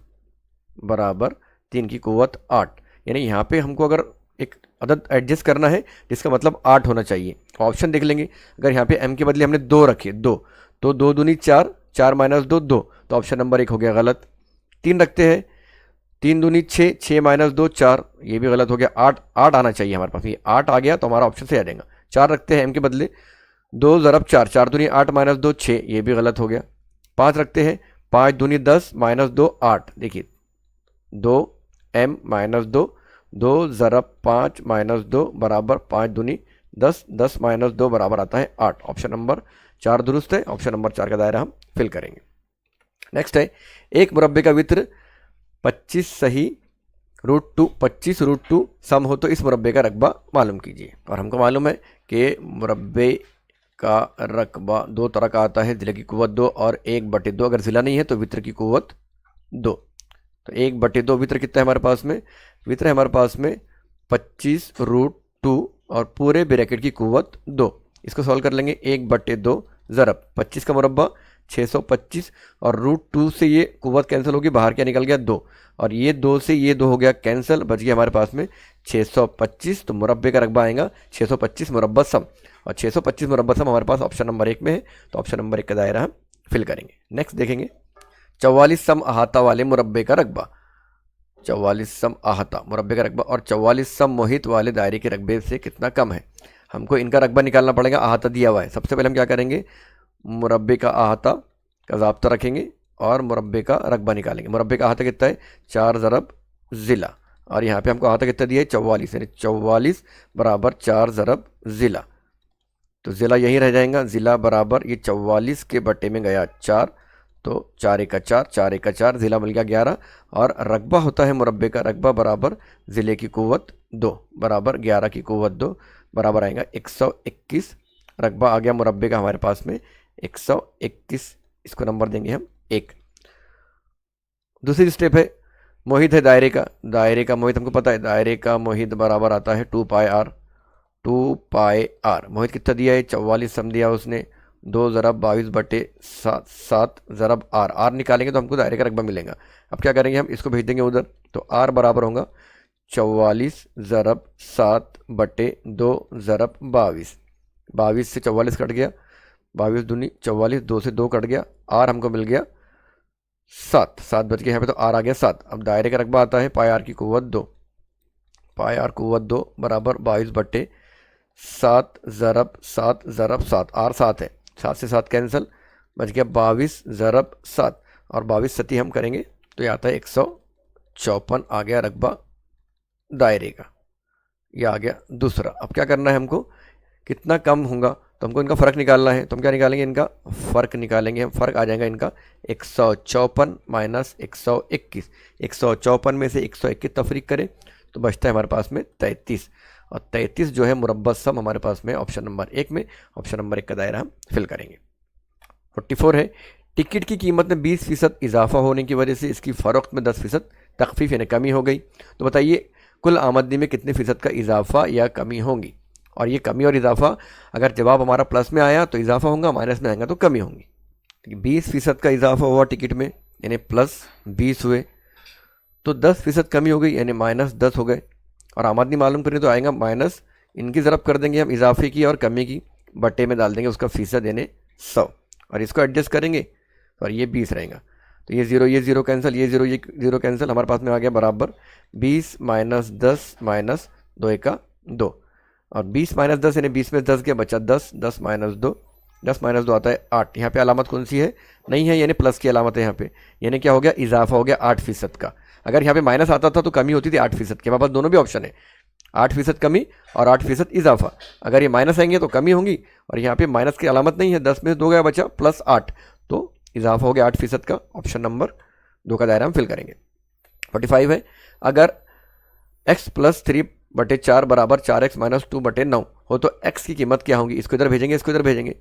बराबर 3 की कुव्वत 8, यानी यहाँ पे हमको अगर एक अदद एडजस्ट करना है जिसका मतलब 8 होना चाहिए। ऑप्शन देख लेंगे, अगर यहाँ पे m के बदले हमने 2 रखे 2 तो 2 दूनी 4 4 माइनस 2 2, तो ऑप्शन नंबर 1 हो गया गलत। 3 रखते हैं 3 दूनी 6 6 माइनस 2 4, ये भी गलत हो गया। 8 8 आना चाहिए हमारे पास, ये 8 आ गया तो हमारा ऑप्शन से आ जाएगा। 4 रखते हैं m के बदले 2 ज़रब 4 4 दूनी 8 माइनस 2 6, ये भी गलत हो गया। 5 रखते हैं 5 दूनी 10 माइनस 2 8, देखिए 2 m माइनस 2 2 ज़रब 5 माइनस 2 बराबर 5 दूनी 10 10 माइनस 2 बराबर आता है 8, ऑप्शन नंबर 4 दुरुस्त है। ऑप्शन नंबर 4 का दायरा हम फिल करेंगे। नेक्स्ट है एक मुरब्बे का वित्र 25 सही √2 सम हो तो इस मुरब्बे का रकबा मालूम कीजिए। और हमको मालूम है कि मुरब्बे का रकबा 2 तरह का आता है, ज़िले की कुव्वत 2 और 1/2। अगर ज़िला नहीं है तो वित्र की कुव्वत 2, तो 1/2 वित्र कितना है हमारे पास में, वित्र है हमारे पास में 25√2 और पूरे ब्रैकेट की कुव्वत 2। इसको सॉल्व कर लेंगे 1/2 ज़रब 25 का मुरब्बा 625 और √2 से ये कुव्वत कैंसिल होगी, बाहर क्या निकल गया 2 और ये 2 से ये 2 हो गया कैंसिल, बच गया हमारे पास में 625। तो मुरब्बे का रकबा आएगा 625 मुरब्बा सम, और 625 मुरब्बा सम हमारे पास ऑप्शन नंबर 1 में है, तो ऑप्शन नंबर 1 का दायरा हम फिल करेंगे। नेक्स्ट देखेंगे 44 सम अहाता वाले मुरब्बे का रकबा, 44 सम अहाता मुरब्बे का रकबा और 44 सम मोहित वाले दायरे के रकबे से कितना कम है। हमको इनका रकबा निकालना पड़ेगा। अहाता दिया हुआ है, सबसे पहले हम क्या करेंगे मुरब्बे का अहाता का ज़ाब्ता रखेंगे और मुरब्बे का रकबा निकालेंगे। मुरब्बे का अहाता कितना है, 4 ज़रब ज़िला, और यहाँ पे हमको अहाता कितना दिया है, 44, यानी 44 बराबर 4 ज़रब ज़िला। तो ज़िला यहीं रह जाएगा, ज़िला बराबर ये 44 के बटे में गया 4, तो 4 एक का 4, 4 एक का 4, ज़िला मिल गया 11, और रकबा होता है मुरब्बे का, रकबा बराबर ज़िले की कुव्वत 2 बराबर 11 की कुव्वत 2 बराबर आएगा 121। रकबा आ गया मुरब्बे का हमारे पास में 121, इसको नंबर देंगे हम 1। दूसरी स्टेप है मोहित है दायरे का, दायरे का मोहित हमको पता है, दायरे का मोहित बराबर आता है 2 पाई आर, 2 पाई आर। मोहित कितना दिया है, 44 सम दिया उसने, 2 ज़रब 22 बटे 7 ज़रब आर, आर निकालेंगे तो हमको दायरे का रकबा मिलेगा। अब क्या करेंगे, हम इसको भेज देंगे उधर, तो आर बराबर होगा 44 ज़रब 7 बटे 2 ज़रब 22, 22 से 44 कट गया, 22 दूनी 44, 2 से 2 कट गया, आर हमको मिल गया 7, 7 बच गए यहाँ पे, तो आर आ गया 7। अब दायरे का रकबा आता है पाई आर की कुव्वत 2, पाई आर कुव्वत 2 बराबर 22 बटे 7 ज़रब 7 ज़रब 7, आर 7 है, 7 से 7 कैंसिल, बच गया 22 ज़रब 7, और 22 सती हम करेंगे तो ये आता है 154 आ गया रकबा दायरे का। यह आ गया दूसरा। अब क्या करना है हमको, कितना कम होगा तो हमको इनका फ़र्क निकालना है, तो हम क्या निकालेंगे, इनका फ़र्क निकालेंगे हम, फ़र्क आ जाएगा इनका 154 माइनस 121, 154 में से 121 तफरीक करें तो बचता है हमारे पास में 33, और 33 जो है मुरब्बा सम हमारे पास में ऑप्शन नंबर 1 में, ऑप्शन नंबर 1 का दायरा हम फिल करेंगे। 44 है टिकट की कीमत में 20% इजाफा होने की वजह से इसकी फ़रोख्त में 10% तखफीफ यानी कमी हो गई, तो बताइए कुल आमदनी में कितने फ़ीसद का इजाफा या कमी होगी। और ये कमी और इजाफा, अगर जवाब हमारा प्लस में आया तो इजाफा होगा, माइनस में आएगा तो कमी होगी। 20% का इजाफा हुआ टिकट में यानी प्लस 20 हुए, तो 10% कमी हो गई यानी माइनस 10 हो गए, और आमदनी मालूम करें तो आएगा माइनस, इनकी ज़रब कर देंगे हम इजाफे की और कमी की, बट्टे में डाल देंगे उसका फ़ीसद यानी 100, और इसको एडजस्ट करेंगे और ये 20 रहेगा, तो ये ज़ीरो कैंसिल, ये ज़ीरो कैंसिल, हमारे पास में आ गया बराबर 20 माइनस 10 माइनस 2 एका 2, और 20 माइनस 10 यानी 20 में 10 गया, बचा 10, 10 माइनस 2, 10 माइनस 2 आता है 8। यहाँ पे अलामत कौन सी है, नहीं है, यानी प्लस की अलामत है यहाँ पे, यानी क्या हो गया, इजाफा हो गया 8% का। अगर यहाँ पे माइनस आता था तो कमी होती थी 8% की, हमारे पास दोनों भी ऑप्शन है, 8% कमी और 8% इजाफा। अगर ये माइनस आएंगे तो कमी होगी, और यहाँ पे माइनस की अलामत नहीं है, 10 में 2 गया, बचा प्लस 8, तो इजाफा हो गया 8% का, ऑप्शन नंबर 2 का दायरा हम फिल करेंगे। 45 है अगर x प्लस 3/4 बराबर 4x माइनस 2/9 हो तो x की कीमत क्या होगी, इसको इधर भेजेंगे, इसको इधर भेजेंगे,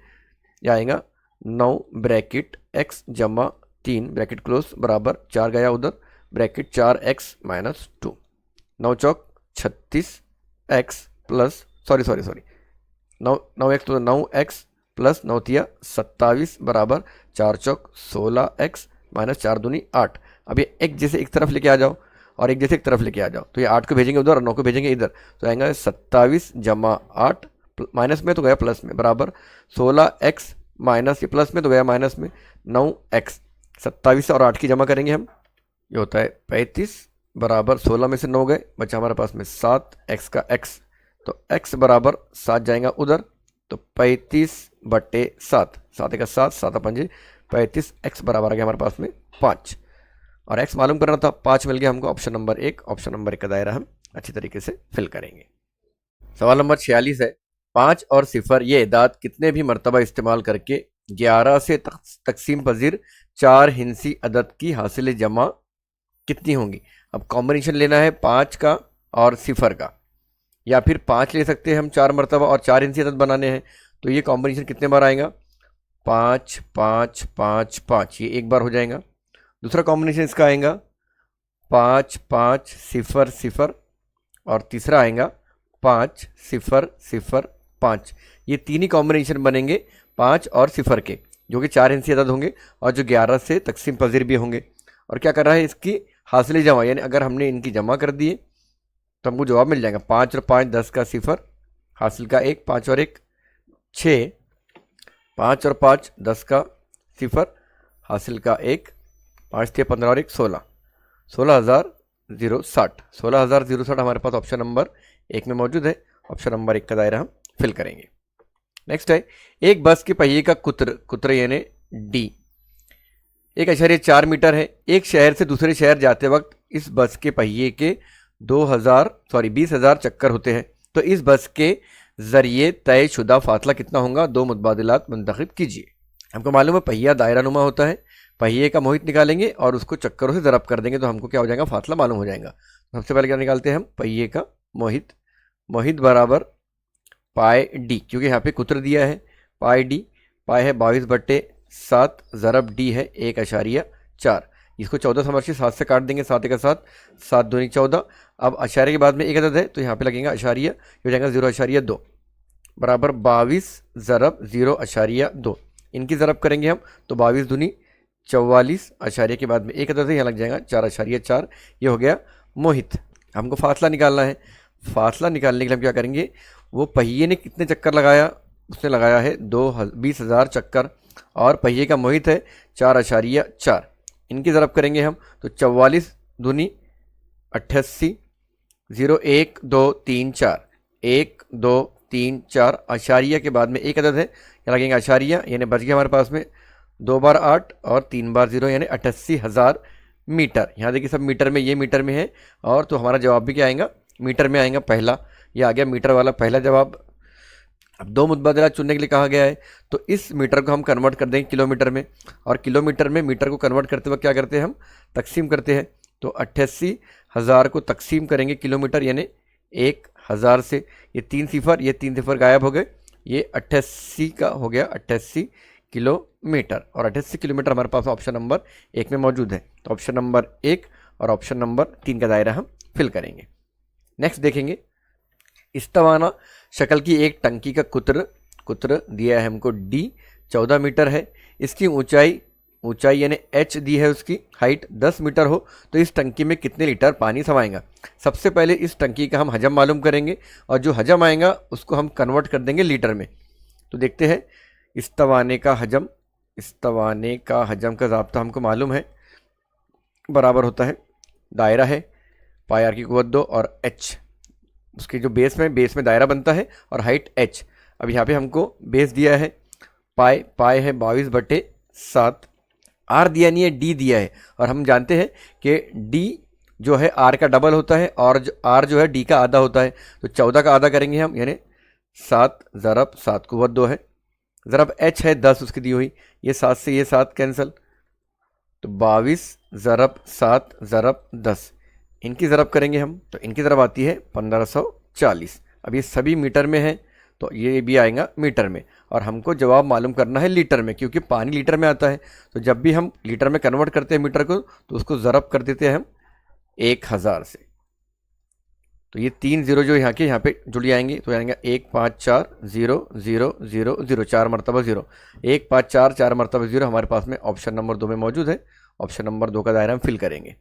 यह आएगा 9 ब्रैकेट x जमा 3 ब्रैकेट क्लोज बराबर 4 गया उधर, ब्रैकेट 4x माइनस 2, 9 चौक 36x प्लस सॉरी 9x तो 9x प्लस 9 तिया 27 बराबर 4 चौक 16x माइनस 4 दूनी 8। अब ये एक जैसे एक तरफ लेके आ जाओ और एक जैसे एक तरफ लेके आ जाओ, तो ये 8 को भेजेंगे उधर और 9 को भेजेंगे इधर, तो आएगा 27 जमा 8 माइनस में तो गया प्लस में बराबर 16x माइनस, ये प्लस में तो गया माइनस में 9x, 27 और 8 की जमा करेंगे हम, ये होता है 35 बराबर 16 में से 9 गए, बचा हमारे पास में 7x का x, तो x बराबर 7 जाएगा उधर, तो 35/7, 7 का 7, 7 पंजे 35, x बराबर आ गया हमारे पास में 5, और x मालूम करना था, 5 मिल गया हमको, ऑप्शन नंबर 1, ऑप्शन नंबर 1 का दायरा हम अच्छी तरीके से फिल करेंगे। सवाल नंबर 46 है 5 और 0 ये एदाद कितने भी मरतबा इस्तेमाल करके 11 से तकसीम पजीर 4 हिंसी अदद की हासिल जमा कितनी होंगी। अब कॉम्बिनेशन लेना है 5 का और 0 का, या फिर 5 ले सकते हैं हम 4 मरतबा और 4 हिंसी अदद बनाने हैं, तो ये कॉम्बिनेशन कितने बार आएगा, 5 5 5 5, ये एक बार हो जाएगा। दूसरा कॉम्बिनेशन इसका आएगा 5 5 0 0, और तीसरा आएगा 5 0 0 5, ये तीन ही कॉम्बिनेशन बनेंगे 5 और 0 के, जो कि 4 हिंसी अदद होंगे और जो 11 से तकसीम पजीर भी होंगे। और क्या कर रहा है, इसकी हासिल जमा, यानी अगर हमने इनकी जमा कर दिए तो हमको जवाब मिल जाएगा 5 और 5 10 का 0, हासिल का 1, 5 और 1 6, 5 और 5 10 का 0, हासिल का 1, 5 थे 15 और 1 16, 16,060, 16,060 हमारे पास ऑप्शन नंबर 1 में मौजूद है, ऑप्शन नंबर 1 का दायरा हम फिल करेंगे। नेक्स्ट है एक बस के पहिए का कुत्र यानी डी 1.4 मीटर है। एक शहर से दूसरे शहर जाते वक्त इस बस के पहिए के 20,000 चक्कर होते हैं, तो इस बस के जरिए तय शुदा फासला कितना होगा? दो मुतबादिलात मुंतखब कीजिए। हमको मालूम है पहिया दायरा नुमा होता है, पहिए का मोहित निकालेंगे और उसको चक्करों से ज़रब कर देंगे तो हमको क्या हो जाएगा? फासला मालूम हो जाएगा। सबसे पहले क्या निकालते हैं हम? पहिए का मोहित, मोहित बराबर पाई डी, क्योंकि यहाँ पे कुत्र दिया है पाई डी, पाई है 22/7 ज़रब डी है 1.4। इसको 14 समझ के 7 से काट देंगे, 7 1 7, 7 दूनी 14। अब अशारे के बाद में एक अदद है तो यहाँ पे लगेगा अशारिया, हो जाएगा 0.2 बराबर 22 ज़रब 0.2। इनकी ज़रब करेंगे हम तो 22 दूनी 44, अशारिया के बाद में एक अदद है, यहाँ लग जाएगा 4.4। ये हो गया मोहित। हमको फासला निकालना है। फासला निकालने के लिए हम क्या करेंगे? वो पहिए ने कितने चक्कर लगाया? उसने लगाया है 20,000 चक्कर, और पहिए का मोहित है 4.4। इनकी ज़रब करेंगे हम तो 44 दूनी 88, 0 1 2 3 4, 1 2 3 4, अशारिया के बाद में एक अदद है, यहाँ लगेंगे अशारिया, यानी बच गया हमारे पास में 2 बार 8 और 3 बार 0, यानी 88,000 मीटर। यहाँ देखिए सब मीटर में, ये मीटर में है, और तो हमारा जवाब भी क्या आएगा? मीटर में आएगा पहला। ये आ गया मीटर वाला पहला जवाब। अब दो मुतबादला चुनने के लिए कहा गया है, तो इस मीटर को हम कन्वर्ट कर देंगे किलोमीटर में, और किलोमीटर में मीटर को कन्वर्ट करते वक्त क्या करते हैं हम? तकसीम करते हैं। तो 88,000 को तकसीम करेंगे किलोमीटर यानी 1,000 से। ये 3 सिफर, ये 3 सिफर गायब हो गए, ये 88 का हो गया 88 किलोमीटर, और 88 किलोमीटर हमारे पास ऑप्शन नंबर 1 में मौजूद है। तो ऑप्शन नंबर 1 और ऑप्शन नंबर 3 का दायरा हम फिल करेंगे। नेक्स्ट देखेंगे, इस्तवाना शक्ल की एक टंकी का कुत्र दिया है हमको डी 14 मीटर है। इसकी ऊंचाई यानी एच दी है, उसकी हाइट 10 मीटर हो, तो इस टंकी में कितने लीटर पानी समाएगा? सबसे पहले इस टंकी का हम हजम मालूम करेंगे, और जो हजम आएगा उसको हम कन्वर्ट कर देंगे लीटर में। तो देखते हैं इस्तवाने का हजम का ज़ाब्ता हमको मालूम है, बराबर होता है दायरा है पाई आर की कुव्वत 2 और एच, उसके जो बेस में दायरा बनता है, और हाइट h। अब यहाँ पे हमको बेस दिया है पाई है 22/7, r दिया नहीं है, d दिया है, और हम जानते हैं कि d जो है r का डबल होता है, और r जो है d का आधा होता है। तो 14 का आधा करेंगे हम, यानी 7 ज़रब 7 कुव्वत 2 है, ज़रब h है 10 उसकी दी हुई, ये 7 से ये 7 कैंसिल, तो 22 ज़रब 7 ज़रब 10। इनकी ज़रब करेंगे हम तो इनकी ज़रब आती है 1540। अब ये सभी मीटर में है तो ये भी आएगा मीटर में, और हमको जवाब मालूम करना है लीटर में, क्योंकि पानी लीटर में आता है। तो जब भी हम लीटर में कन्वर्ट करते हैं मीटर को, तो उसको ज़रब कर देते हैं हम 1000 से। तो ये 3 0 जो यहाँ पे जुड़ जाएंगे, तो आएंगे 1 5 4 0 0 0 0, 4 मरतबा 0, 1 5 4 4 मरतबा 0 हमारे पास में ऑप्शन नंबर 2 में मौजूद है। ऑप्शन नंबर 2 का दायरा हम फिल करेंगे।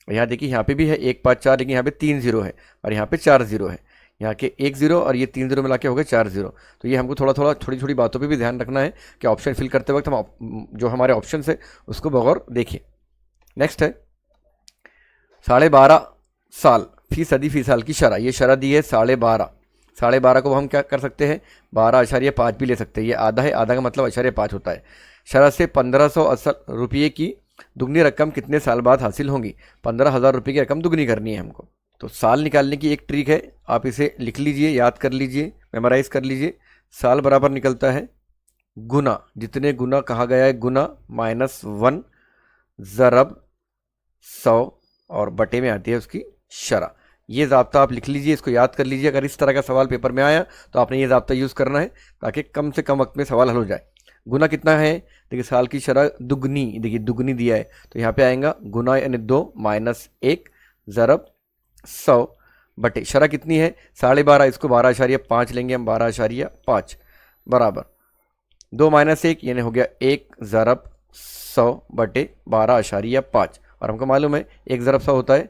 यहाँ देखिए यहाँ पे भी है 1 5 4, लेकिन यहाँ पे 3 0 है और यहाँ पे 4 0 है। यहाँ के 1 0 और ये 3 0 मिला के हो गए 4 0। तो ये हमको छोटी छोटी बातों पे भी ध्यान रखना है कि ऑप्शन फिल करते वक्त हम जो हमारे ऑप्शन है उसको बगौर देखिए। नेक्स्ट है 12.5 साल फी साल की शरह। ये शरह दी है 12.5 को हम क्या कर सकते हैं 12.5 भी ले सकते हैं। ये आधा है, आधा का मतलब 0.5 होता है। शरह से 1500 रुपये की दुगनी रकम कितने साल बाद हासिल होंगी? 15,000 रुपये की रकम दुगनी करनी है हमको। तो साल निकालने की एक ट्रिक है, आप इसे लिख लीजिए, याद कर लीजिए, मेमोराइज कर लीजिए। साल बराबर निकलता है गुना, जितने गुना कहा गया है गुना -1 ज़रब 100 और बटे में आती है उसकी शरह। ये ज़ाब्ता आप लिख लीजिए, इसको याद कर लीजिए। अगर इस तरह का सवाल पेपर में आया तो आपने ये ज़ाब्ता यूज़ करना है ताकि कम से कम वक्त में सवाल हल हो जाए। गुना कितना है? देखिए साल की शरह दुगनी, देखिए दुगनी दिया है तो यहाँ पे आएगा गुना यानी 2 -1 ज़रब 100 बटे शरह कितनी है 12.5, इसको 12.5 लेंगे हम, 12.5 बराबर 2 -1 यानी हो गया 1 ज़रब 100 बटे 12.5। और हमको मालूम है 1 ज़रब 100 होता है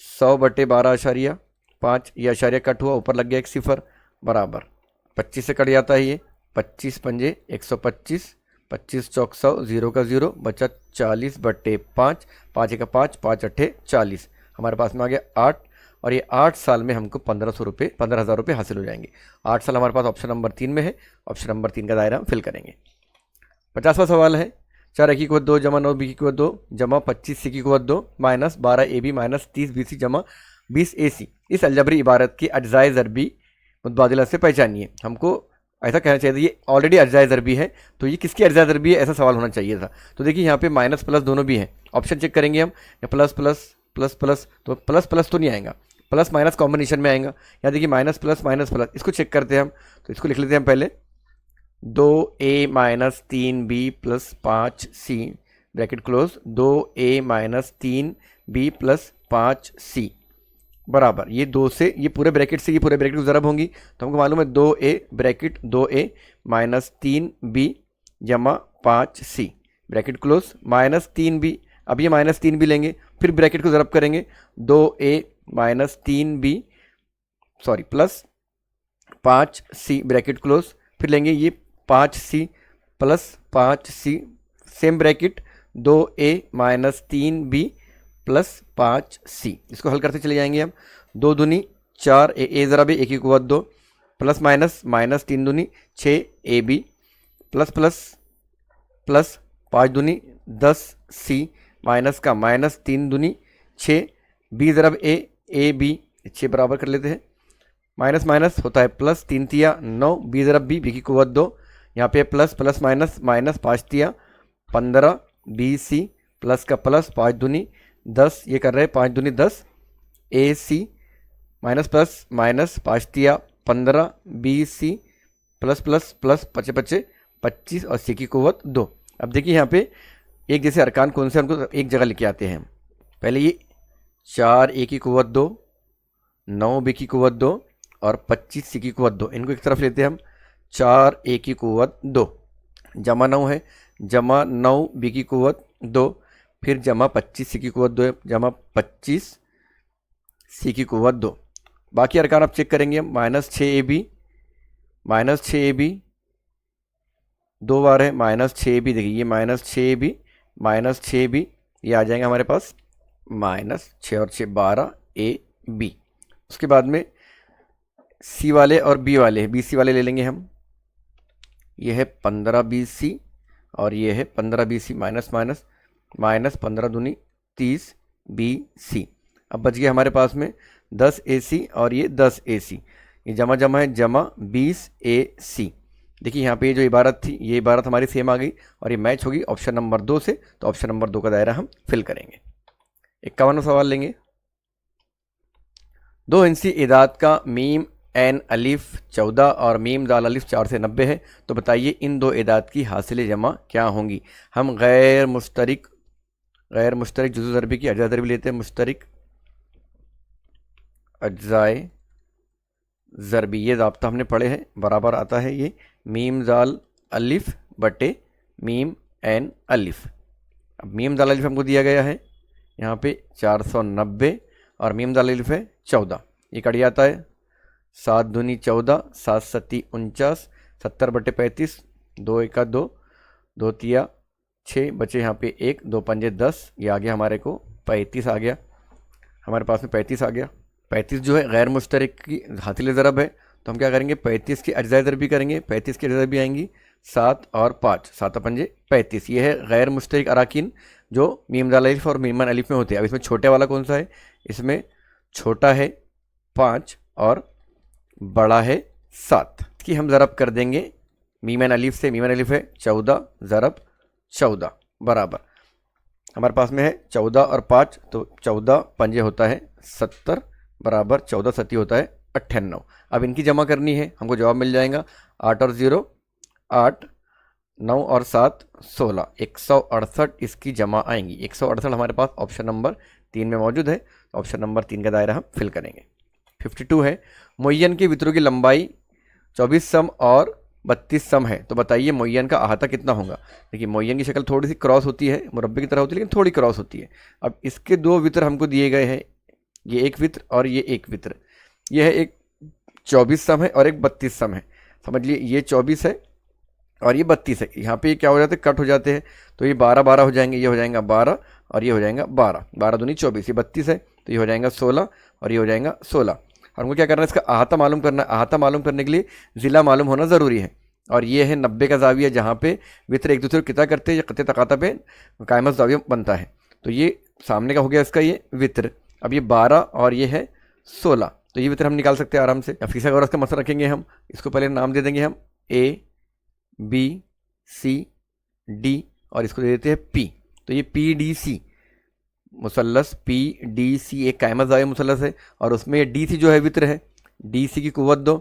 100 बटे 12.5। ये अशारिया कट हुआ, ऊपर लग गया एक सिफर, बराबर 25 से कट जाता है। ये 25 पंजे 125, 25 चौक 100, 0 का 0 बचा 40 बटे 5, 5 का 5, 5 अट्ठे 40। हमारे पास में आ गया 8 और ये 8 साल में हमको 15,000 रुपये हासिल हो जाएंगे। 8 साल हमारे पास ऑप्शन नंबर 3 में है। ऑप्शन नंबर 3 का दायरा हम फिल करेंगे। 50वां सवाल है 4 a की 2 जमा 9 b की 2 जमा 25 c की 2 माइनस 12 ab माइनस 30 bc जमा 20 ac इस अलजबरी इबारत की अज्जाए ज़रबी मुतबादिला से पहचानिए। हमको ऐसा कहना चाहिए था, ये ऑलरेडी अज्जाए ज़रबी है तो ये किसकी अज्जाए ज़रबी है, ऐसा सवाल होना चाहिए था। तो देखिए यहाँ पे माइनस प्लस दोनों भी हैं। ऑप्शन चेक करेंगे हम, या प्लस प्लस प्लस प्लस, तो प्लस प्लस तो नहीं आएगा, प्लस माइनस कॉम्बिनेशन में आएगा। यहाँ देखिए माइनस प्लस, इसको चेक करते हैं हम। तो इसको लिख लेते हैं हम पहले, 2a minus 3b plus 5c bracket close, 2a minus 3b plus 5c बराबर ये 2 से ये पूरे ब्रैकेट से ये पूरे ब्रैकेट को ज़रब होंगी। तो हमको मालूम है 2a bracket 2a minus 3b जमा 5c bracket close minus 3b। अब ये माइनस 3b लेंगे, फिर ब्रैकेट को ज़रब करेंगे, 2a minus 3b sorry plus 5c bracket close, फिर लेंगे ये 5c plus 5c same bracket 2a minus 3b plus 5c। इसको हल करते चले जाएंगे हम। 2 दूनी 4 a ज़रा भी 1 2 प्लस माइनस माइनस 3 दूनी 6ab प्लस प्लस प्लस 5 दूनी 10c माइनस का माइनस 3 दूनी 6 b ज़रब a b 6 बराबर कर लेते हैं। माइनस माइनस होता है प्लस, 3 तिया 9 b ज़रब b 2 यहाँ पे प्लस प्लस माइनस माइनस 5 तिया 15 bc प्लस का प्लस 5 दूनी 10 ये कर रहे हैं 5 दूनी 10 ac माइनस प्लस माइनस 5 तिया 15 bc प्लस प्लस प्लस 5 5 25 और c की कुव्वत 2। अब देखिए यहाँ पे एक जैसे अरकान कौन से हमको एक जगह लेके आते हैं। पहले ये 4a की कुव्वत 2, 9b की कुव्वत 2 और 25c की कुव्वत 2, इनको एक तरफ लेते हैं हम। 4a की कुव्वत 2 जमा 9 है, जमा 9b की कुव्वत 2, फिर जमा 25c की कुव्वत 2 जमा 25c की कुव्वत 2। बाकी अरकान आप चेक करेंगे हम। माइनस 6ab 2 बार है, माइनस 6ab देखिए ये माइनस 6ab ये आ जाएगा हमारे पास माइनस 6 और 6 12ab। उसके बाद में c वाले और b वाले bc वाले ले लेंगे हम। ये है 15 bc और ये है 15 bc माइनस माइनस माइनस 15 दूनी 30 bc। अब बच गया हमारे पास में 10 ac और ये 10 ac, ये जमा जमा है जमा 20 ac। देखिए यहाँ पे ये जो इबारत थी ये इबारत हमारी सेम आ गई और ये मैच होगी ऑप्शन नंबर 2 से। तो ऑप्शन नंबर 2 का दायरा हम फिल करेंगे। 51वां सवाल लेंगे। 2 इंची इदाद का मीम एन अलिफ 14 और मीम दाल अलिफ 4 से 90 है। तो बताइए इन 2 इदाद की हासिल जमा क्या होंगी। हम गैर मुश्तरिक जुज़ू ज़रबी की अज्जा ज़रबी लेते हैं। मुश्तरिक अज्जाए ज़रबी ये ज़ाब्ता हमने पढ़े हैं, बराबर आता है ये मीम दाल अलिफ बटे मीम एन अलिफ। अब मीम दाल अलिफ हमको दिया गया है यहाँ पे 490 और मीम दाल अलिफ है 14। ये कट जाता है 7 दूनी 14, 7 सत्ती 49, 70 बटे 35, 2 1 2, 2 तिया 6 बचे यहाँ पे 1, 2 पंजे 10, ये आ गया हमारे को 35 आ गया हमारे पास में 35 आ गया। 35 जो है गैर मुश्तरक की हासिल ज़रब है, तो हम क्या करेंगे 35 की अज्जाए ज़रबी करेंगे। 35 की अज्जाए ज़रबी आएंगी 7 और 5, 7 पंजे 35। ये है गैर मुश्तरक अराकीन जो मीम दाल अलिफ और मीम अलिफ में होते हैं। अब इसमें छोटे वाला कौन सा है, इसमें छोटा है 5 और बड़ा है 7। इसकी हम ज़रब कर देंगे मीम अलिफ से। मीम अलिफ है 14 ज़रब 14 बराबर हमारे पास में है 14 और 5, तो 14 पंजे होता है 70 बराबर 14 सत्ती होता है 98। अब इनकी जमा करनी है, हमको जवाब मिल जाएगा 8 और 0 8, 9 और 7 16, 168 इसकी जमा आएंगी। 168 हमारे पास ऑप्शन नंबर 3 में मौजूद है। ऑप्शन नंबर 3 का दायरा हम फिल करेंगे। 52 है मुय्यन के वित्रों की लंबाई 24 सम और 32 सम है। तो बताइए मुय्यन का अहाता कितना होगा। देखिए मुय्यन की शक्ल थोड़ी सी क्रॉस होती है, मुरब्बे की तरह होती है लेकिन थोड़ी क्रॉस होती है। अब इसके 2 वित्र हमको दिए गए हैं, ये एक वित्र और ये एक वित्र। ये है एक 24 सम है और एक 32 सम है। समझ लिए ये 24 है और ये 32 है। यहाँ पे क्या हो जाते हैं, कट हो जाते हैं, तो ये 12 12 हो जाएंगे, ये हो जाएगा 12 और ये हो जाएगा 12, 12 दूनी 24, ये 32 है, तो ये हो जाएगा 16 और ये हो जाएगा 16। और हमको क्या करना है, इसका अहाता मालूम करना है। अहाता मालूम करने के लिए ज़िला मालूम होना ज़रूरी है। और ये है 90 का ज़ाविया, जहाँ पे वित्र एक दूसरे को कितना करते हैं, ये कत्ते तकाता पे कायमत ज़ाविया बनता है। तो ये सामने का हो गया इसका ये वित्र। अब ये 12 और ये है 16, तो ये वित्र हम निकाल सकते हैं आराम से। फिसागोरस का मसला रखेंगे हम, इसको पहले नाम दे देंगे हम A B C D और इसको दे देते हैं P। तो ये PDC मुसल्लस PDC एक कायमत ज़ाविया मुसल्लस है, और उसमें ये DC जो है वित्र है, DC की कुव्वत 2,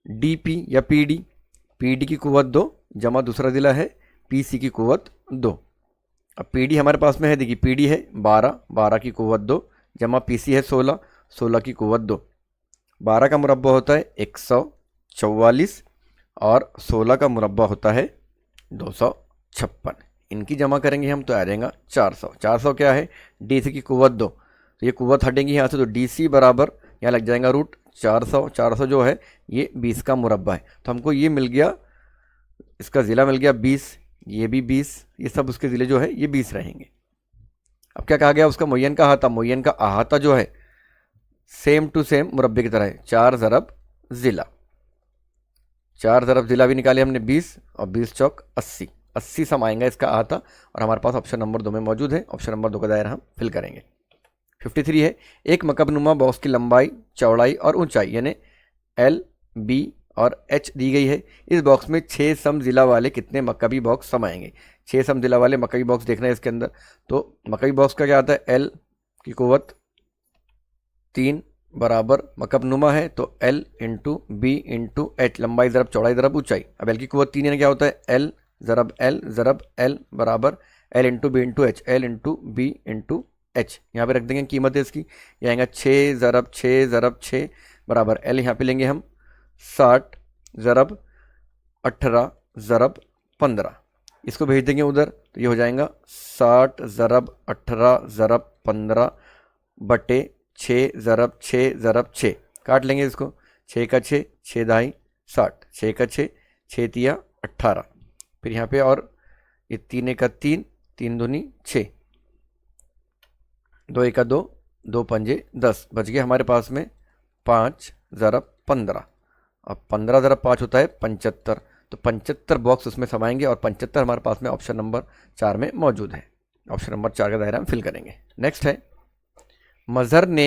DP या PD की कुव्वत 2 जमा दूसरा ज़िला है PC की कुव्वत 2। अब PD हमारे पास में है, देखिए PD है 12, 12 की कुव्वत 2 जमा PC है 16, 16 की कुव्वत 2। 12 का मुरब्बा होता है 144 और 16 का मुरब्बा होता है 256। इनकी जमा करेंगे हम तो आ जाएगा 400। 400 क्या है, DC की कुव्वत 2, तो ये कुव्वत हटेंगी यहाँ से, तो DC बराबर यहाँ लग जाएगा रूट 400। 400 जो है ये 20 का मुरब्बा है, तो हमको ये मिल गया, इसका ज़िला मिल गया 20, ये भी 20, ये सब उसके ज़िले जो है ये 20 रहेंगे। अब क्या कहा गया, उसका मुय्यन का अहाता, मुय्यन का अहाता जो है सेम टू सेम मुरब्बे की तरह है, 4 ज़रब ज़िला। 4 ज़रब ज़िला भी निकाले हमने 20 और 20 चौक 80, 80 सम आएगा इसका अहाता। और हमारे पास ऑप्शन नंबर 2 में मौजूद है, ऑप्शन नंबर 2 का दायरा हम फिल करेंगे। 53 है, एक मकबनुमा बॉक्स की लंबाई, चौड़ाई और ऊंचाई यानी L, B और H दी गई है। इस बॉक्स में 6 सम ज़िला वाले कितने मकबी बॉक्स समाएंगे। 6 सम ज़िला वाले मकबी बॉक्स देखना है इसके अंदर। तो मकबी बॉक्स का क्या आता है, L की कुव्वत 3 बराबर मकबनुमा है, तो L into B into H, लंबाई ज़रब चौड़ाई ज़रब ऊंचाई। अब L की कुव्वत 3 यानी क्या होता है, L ज़रब L बराबर L into B into H, L into B into H। यहाँ पे रख देंगे कीमत है इसकी, ये आएगा 6 ज़रब 6 ज़रब 6 बराबर L, यहाँ पे लेंगे हम 60 ज़रब 18 ज़रब 15, इसको भेज देंगे उधर, तो ये हो जाएगा 60 ज़रब 18 ज़रब 15 बटे 6 ज़रब 6 ज़रब 6, काट लेंगे इसको, 6 का 6, 6 दाई 60, 6 का 6, 6 तिया 18, फिर यहाँ पे और ये 3 का 3, 3 दूनी 6, 2 एक 2, 2 पंजे 10, बच गया हमारे पास में 5 ज़रब 15। अब 15 ज़रब 5 होता है 75, तो 75 बॉक्स उसमें समाएंगे और 75 हमारे पास में ऑप्शन नंबर 4 में मौजूद है। ऑप्शन नंबर 4 का दायरा हम फिल करेंगे। नेक्स्ट है, मजहर ने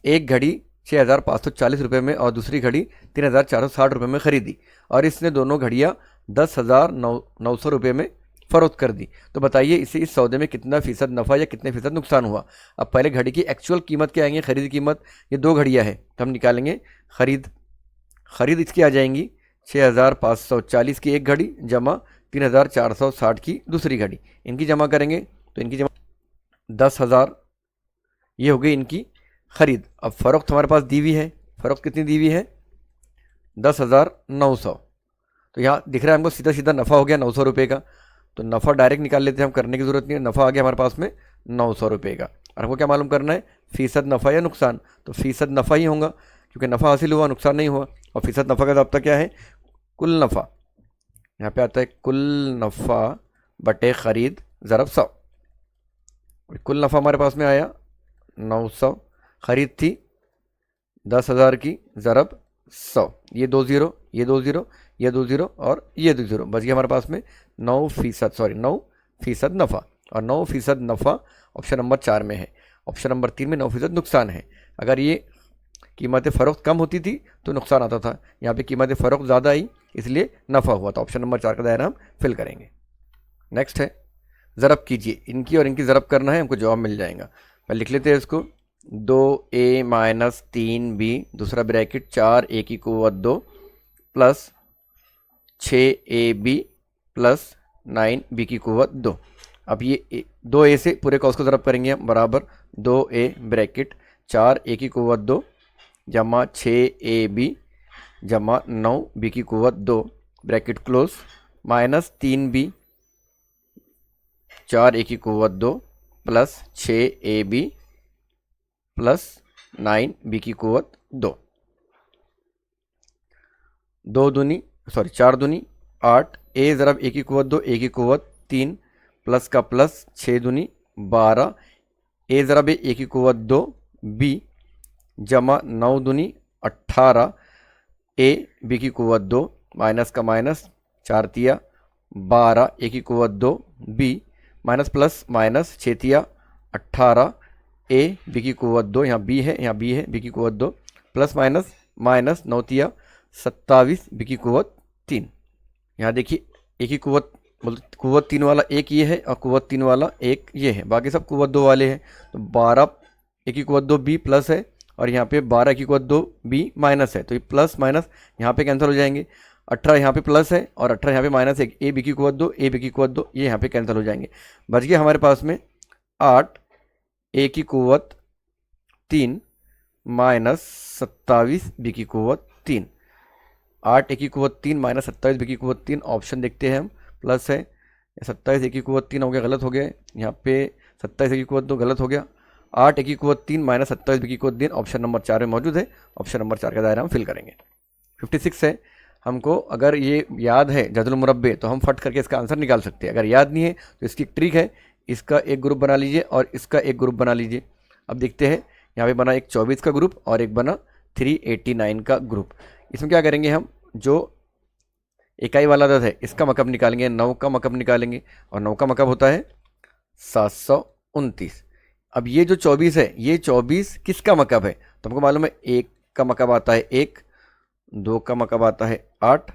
एक घड़ी 6,540 रुपये में और दूसरी घड़ी 3,460 रुपये में ख़रीदी, और इसने दोनों घड़ियाँ 10,900 रुपये में फ़रोख्त कर दी। तो बताइए इसे इस सौदे में कितना फ़ीसद नफ़ा या कितने फ़ीसद नुकसान हुआ। अब पहले घड़ी की एक्चुअल कीमत क्या आएंगे, ख़रीद कीमत, ये 2 घड़ियाँ हैं तो हम निकालेंगे ख़रीद इसकी आ जाएंगी 6,540 की एक घड़ी जमा 3,460 की दूसरी घड़ी, इनकी जमा करेंगे तो इनकी जमा 10,000, ये हो गई इनकी ख़रीद। अब फ़रोख्त हमारे पास दी हुई है, फ़रोख्त कितनी दी हुई है 10,900, तो यहाँ दिख रहा है हमको सीधा सीधा नफ़ा हो गया 900 रुपये का, तो नफ़ा डायरेक्ट निकाल लेते हैं, हम करने की ज़रूरत नहीं है, नफ़ा आ गया हमारे पास में 900 रुपये का। और हमको क्या मालूम करना है, फ़ीसद नफ़ा या नुकसान, तो फ़ीसद नफ़ा ही होगा क्योंकि नफ़ा हासिल हुआ नुकसान नहीं हुआ। और फ़ीसद नफ़ा का ज़ाब्ता क्या है, कुल नफ़ा, यहाँ पे आता है कुल नफ़ा बटे ख़रीद ज़रब 100। कुल नफ़ा हमारे पास में आया 900, ख़रीद थी 10,000 की ज़रब 100, ये 2 ज़ीरो, ये 2 ज़ीरो, ये 2 ज़ीरो और ये 2 ज़ीरो, बच गया हमारे पास में 9% नफ़ा। और 9% नफ़ा ऑप्शन नंबर 4 में है। ऑप्शन नंबर 3 में 9% नुकसान है। अगर ये कीमत फ़रोख्त कम होती थी तो नुकसान आता था, यहाँ पे कीमत फ़रोख्त ज़्यादा आई इसलिए नफ़ा हुआ, तो ऑप्शन नंबर 4 का दायरा हम फिल करेंगे। नेक्स्ट है, ज़रब कीजिए, इनकी और इनकी ज़रब करना है, हमको जवाब मिल जाएगा। पहले लिख लेते हैं इसको, 2a माइनस 3b दूसरा ब्रैकेट 4a की कुव्वत 2 प्लस 6ab प्लस 9b की कुव्वत 2। अब ये 2a से पूरे कॉस को ज़रब करेंगे हम, बराबर 2a ब्रैकेट 4a की कुव्वत 2 जमा 6ab जमा 9b की कुव्वत 2 bracket close minus 3b 4a की कुव्वत 2 प्लस 6ab प्लस 9b की कुव्वत 2, 4 दूनी 8, a ज़रब a की कुव्वत 2, a की कुव्वत 3 प्लस का प्लस 6 दूनी 12, ए ज़रा बे ए की कुवत 2 बी जमा 9 दूनी 18, ए बी की कुवत 2 माइनस का माइनस 4 तिया 12, ए की कुवत 2 बी माइनस प्लस माइनस 6 तिया 18, ए बी की कुवत 2, यहाँ बी है यहाँ बी है, बी की कुवत 2 प्लस माइनस माइनस 9 तिया 27, बी की कुवत 3। यहाँ देखिए ए की कुवत कुवत 3 वाला एक ये है और कुवत 3 वाला एक ये है, बाकी सब कुवत 2 वाले हैं। तो 12 ए की कुवत 2 बी प्लस है और यहाँ पे 12 की कुवत 2 बी माइनस है, तो ये प्लस माइनस यहाँ पे कैंसिल हो जाएंगे। 18 यहाँ पे प्लस है और 18 यहाँ पे माइनस है, ए बी की कुवत 2 ए बी की कुवत 2 ये यहाँ पे कैंसिल हो जाएंगे। बच गया हमारे पास में 8 ए की कुवत 3 माइनस 27 बी की कुवत 3। 8 ए की कुवत 3 माइनस 27 बी की कुवत 3, ऑप्शन देखते हैं हम, प्लस है 27 ए की कुवत 3 हो गया, गलत हो गया, यहाँ पे 27 ए की कुवत 2 गलत हो गया। 8 ए की कुवत 3 माइनस 27 बी की कुवत 3 ऑप्शन नंबर 4 में मौजूद है, ऑप्शन नंबर 4 का दायरा हम फिल करेंगे। 56 है, हमको अगर ये याद है जदुल मुरब्बे तो हम फट करके इसका आंसर निकाल सकते हैं, अगर याद नहीं है तो इसकी ट्रिक है, इसका एक ग्रुप बना लीजिए और इसका एक ग्रुप बना लीजिए। अब देखते हैं, यहाँ पे बना एक 24 का ग्रुप और एक बना 389 का ग्रुप। इसमें क्या करेंगे हम, जो इकाई वाला अदद है इसका मकब निकालेंगे, 9 का मकब निकालेंगे और 9 का मकब होता है 729। अब ये जो 24 है ये 24 किसका मकब है, तो हमको मालूम है 1 का मकब आता है 1, 2 का मकब आता है 8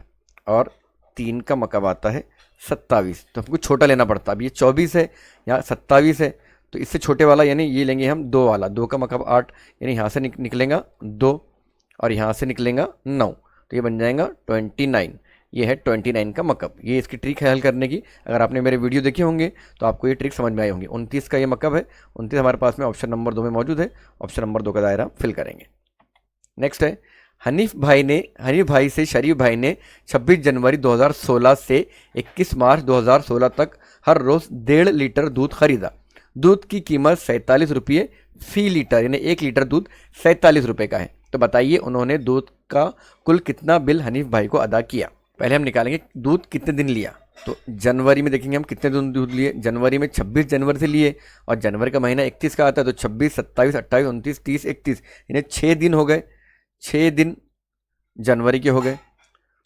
और 3 का मकब आता है 27, तो हमको छोटा लेना पड़ता। अब ये 24 है यहाँ 27 है, तो इससे छोटे वाला यानी ये लेंगे हम 2 वाला, 2 का मकब 8 यानी यहाँ से निकलेगा 2 और यहाँ से निकलेगा 9, तो ये बन जाएगा 29। ये है 29 का मकब। ये इसकी ट्रिक है हल करने की, अगर आपने मेरे वीडियो देखे होंगे तो आपको ये ट्रिक समझ में आई होंगी। 29 का ये मकब है, 29 हमारे पास में ऑप्शन नंबर 2 में मौजूद है, ऑप्शन नंबर 2 का दायरा फिल करेंगे। नेक्स्ट है, हनीफ भाई से शरीफ भाई ने 26 जनवरी 2016 से 21 मार्च 2016 तक हर रोज़ 1.5 लीटर दूध खरीदा। दूध की कीमत 47 रुपये फी लीटर, यानी 1 लीटर दूध 47 रुपये का है। तो बताइए उन्होंने दूध का कुल कितना बिल हनीफ भाई को अदा किया। पहले हम निकालेंगे दूध कितने दिन लिया, तो जनवरी में देखेंगे हम कितने दिन दूध लिए। जनवरी में 26 जनवरी से लिए और जनवरी का महीना 31 का आता है, तो 26, 27, 28, 29, 30, 31 यानी 6 दिन हो गए, 6 दिन जनवरी के हो गए।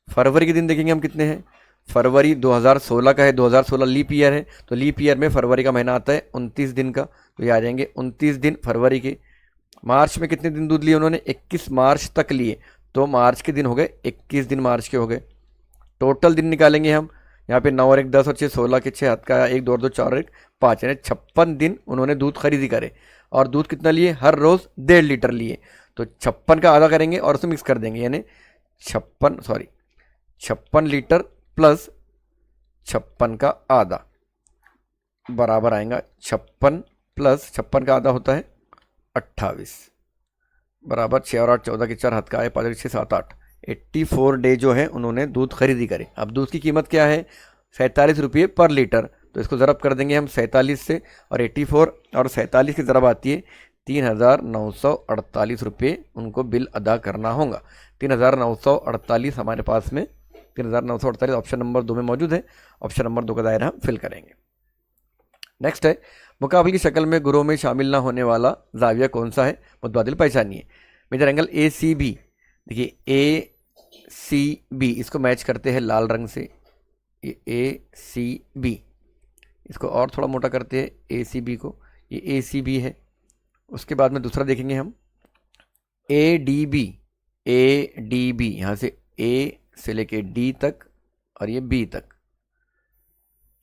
फरवरी के दिन देखेंगे हम कितने हैं, फरवरी 2016 का है, 2016 लीप ईयर है, तो लीप ईयर में फरवरी का महीना आता है 29 दिन का, तो ये आ जाएंगे 29 दिन फरवरी के। मार्च में कितने दिन दूध लिए उन्होंने, 21 मार्च तक लिए, तो मार्च के दिन हो गए 21 दिन मार्च के हो गए। टोटल दिन निकालेंगे हम, यहाँ पे 9 और 1 10 और 6 16 के 6 हाथ का 1 2 और 2 4 और 1 5 यानी 56 दिन उन्होंने दूध खरीदी करे। और दूध कितना लिए, हर रोज़ 1.5 लीटर लिए, तो 56 का आधा करेंगे और उसमें मिक्स कर देंगे, यानी 56 लीटर प्लस 56 का आधा बराबर आएगा 56 प्लस 56 का आधा होता है 28 बराबर 6 और 8 14 के 4 हाथ का आए 5 और 6 7 8 84 डे जो है उन्होंने दूध खरीदी करे। अब दूध की कीमत क्या है, 47 रुपये पर लीटर, तो इसको ज़रब कर देंगे हम 47 से, और 84 और 47 की ज़रब आती है 3,948 रुपये उनको बिल अदा करना होगा। 3,948 हमारे पास में 3,948 ऑप्शन नंबर 2 में मौजूद है, ऑप्शन नंबर 2 का दायरा हम फिल करेंगे। नेक्स्ट है, मुकाबले की शक्ल में गुरों में शामिल ना होने वाला जाविया कौन सा है, मुतबादिल पहचानिए। Major angle A C B, देखिए ए सी बी इसको मैच करते हैं लाल रंग से, ये ए सी बी, इसको और थोड़ा मोटा करते हैं ए सी बी को, ये ए सी बी है। उसके बाद में दूसरा देखेंगे हम ए डी बी, यहाँ से ए से लेके डी तक और ये बी तक।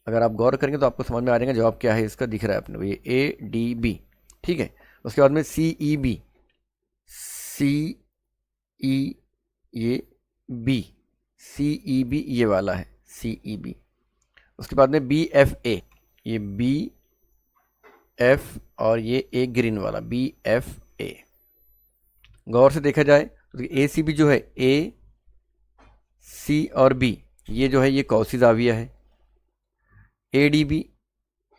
अगर आप गौर करेंगे तो आपको समझ में आ जाएगा जवाब क्या है इसका, दिख रहा है अपने, ये ए डी बी, ठीक है। उसके बाद में सी ई बी, सी ई ये बी, सी ई बी ये वाला है सी ई बी। उसके बाद में बी एफ ए, ये बी एफ और ये ए ग्रीन वाला बी एफ ए। गौर से देखा जाए तो ए सी बी जो है ए सी और बी ये जो है ये कौसी जाविया है। A D B,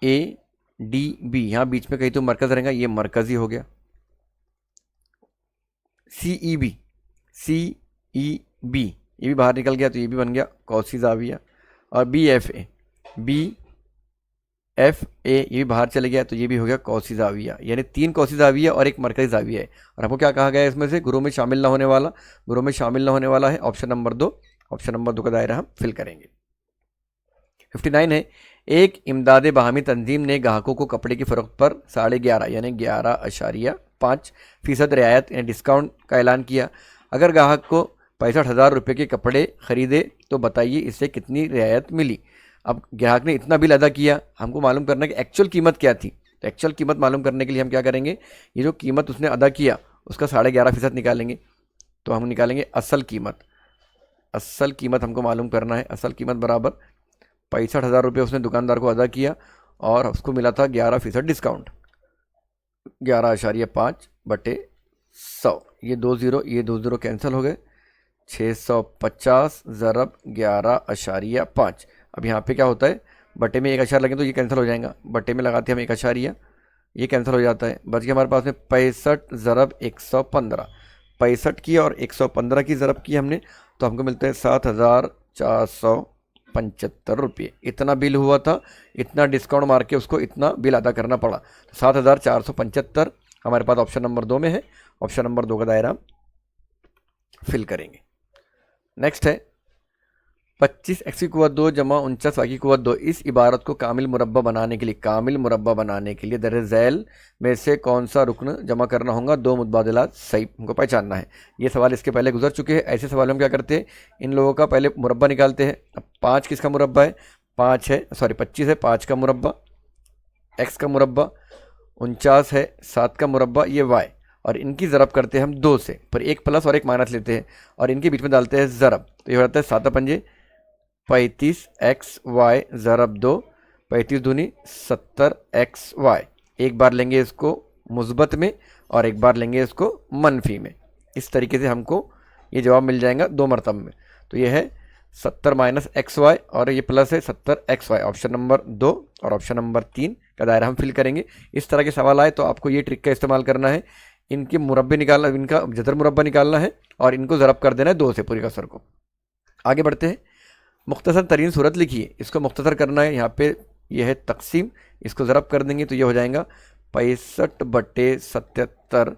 A D B यहाँ बीच में कहीं तो मरकज़ रहेगा, ये मरकज़ी हो गया। सी ई बी, सी ई बी ये भी बाहर निकल गया, तो ये भी बन गया कौसी जाविया। और B F A, B F A ये भी बाहर चले गया, तो ये भी हो गया कौसी जाविया, यानी 3 कौसी जाविया और एक मरकजी जाविया है। और हमको क्या कहा गया है इसमें से, गुरुओं में शामिल ना होने वाला, गुरुओं में शामिल ना होने वाला है ऑप्शन नंबर 2। ऑप्शन नंबर 2 का दायरा हम फिल करेंगे। 59 है, एक इमदाद बाहमी तंजीम ने ग्राहकों को कपड़े की फ़रोख्त पर 11.5 यानी 11.5% रियायत यानी डिस्काउंट का ऐलान किया। अगर ग्राहक को 65,000 रुपये के कपड़े खरीदे तो बताइए इससे कितनी रियायत मिली। अब ग्राहक ने इतना बिल अदा किया, हमको मालूम करना है कि एक्चुअल कीमत क्या थी। तो एक्चुअल कीमत मालूम करने के लिए हम क्या करेंगे, ये जो कीमत उसने अदा किया उसका 11.5% निकालेंगे। तो हम निकालेंगे असल कीमत। असल कीमत हमको मालूम करना है। असल कीमत बराबर 65,000 रुपये उसने दुकानदार को अदा किया और उसको मिला था 11% डिस्काउंट। 11.5/100, ये 2 0 कैंसिल हो गए। 650 ज़रब 11.5। अब यहाँ पे क्या होता है, बटे में एक अशार लगे तो ये कैंसिल हो जाएगा, बटे में लगाते हैं हम एक अशारिया, ये कैंसिल हो जाता है। बच गया हमारे पास में 65 ज़रब 115। 65 की और 115 की ज़रब की हमने, तो हमको मिलता है 7,475 रुपये। इतना बिल हुआ था, इतना डिस्काउंट मार के उसको इतना बिल अदा करना पड़ा। तो 7,475 हमारे पास ऑप्शन नंबर 2 में है। ऑप्शन नंबर 2 का दायरा फिल करेंगे। नेक्स्ट है 25x की कुव्वत 2 जमा 49y की कुव्वत 2। इस इबारत को कामिल मुरब्बा बनाने के लिए, कामिल मुरब्बा बनाने के लिए दर झैल में से कौन सा रुकन जमा करना होगा, 2 मुतबादिलात सही हमको पहचानना है। ये सवाल इसके पहले गुजर चुके हैं। ऐसे सवाल हम क्या करते हैं, इन लोगों का पहले मुरब्बा निकालते हैं। अब 5 किसका मुरब्बा है, 5 है, सॉरी 25 है, 5 का मुरब्बा, x का मुरब्बा, 49 है, 7 का मुरब्बा, ये y, और इनकी ज़रब करते हैं हम 2 से, पर एक प्लस और एक माइनस लेते हैं और इनके बीच में डालते हैं ज़रब। तो ये हो जाता है 7 पंजे 35xy ज़रब 2, 35 दूनी 70xy। एक बार लेंगे इसको मुस्बत में और एक बार लेंगे इसको मनफी में। इस तरीके से हमको ये जवाब मिल जाएगा 2 मरतब में। तो ये है 70 - xy और ये प्लस है 70xy। ऑप्शन नंबर 2 और ऑप्शन नंबर 3 का दायरा हम फिल करेंगे। इस तरह के सवाल आए तो आपको ये ट्रिक का इस्तेमाल करना है, इनके मुरब्बे निकालना, इनका जदर मुरब्बा निकालना है और इनको ज़रब कर देना है 2 से पूरी कसर को। आगे बढ़ते हैं। मुख्तसर तरीन सूरत लिखिए, इसको मुख्तसर करना है। यहाँ पे ये है तकसीम, इसको ज़रब कर देंगे तो ये हो जाएगा 65/77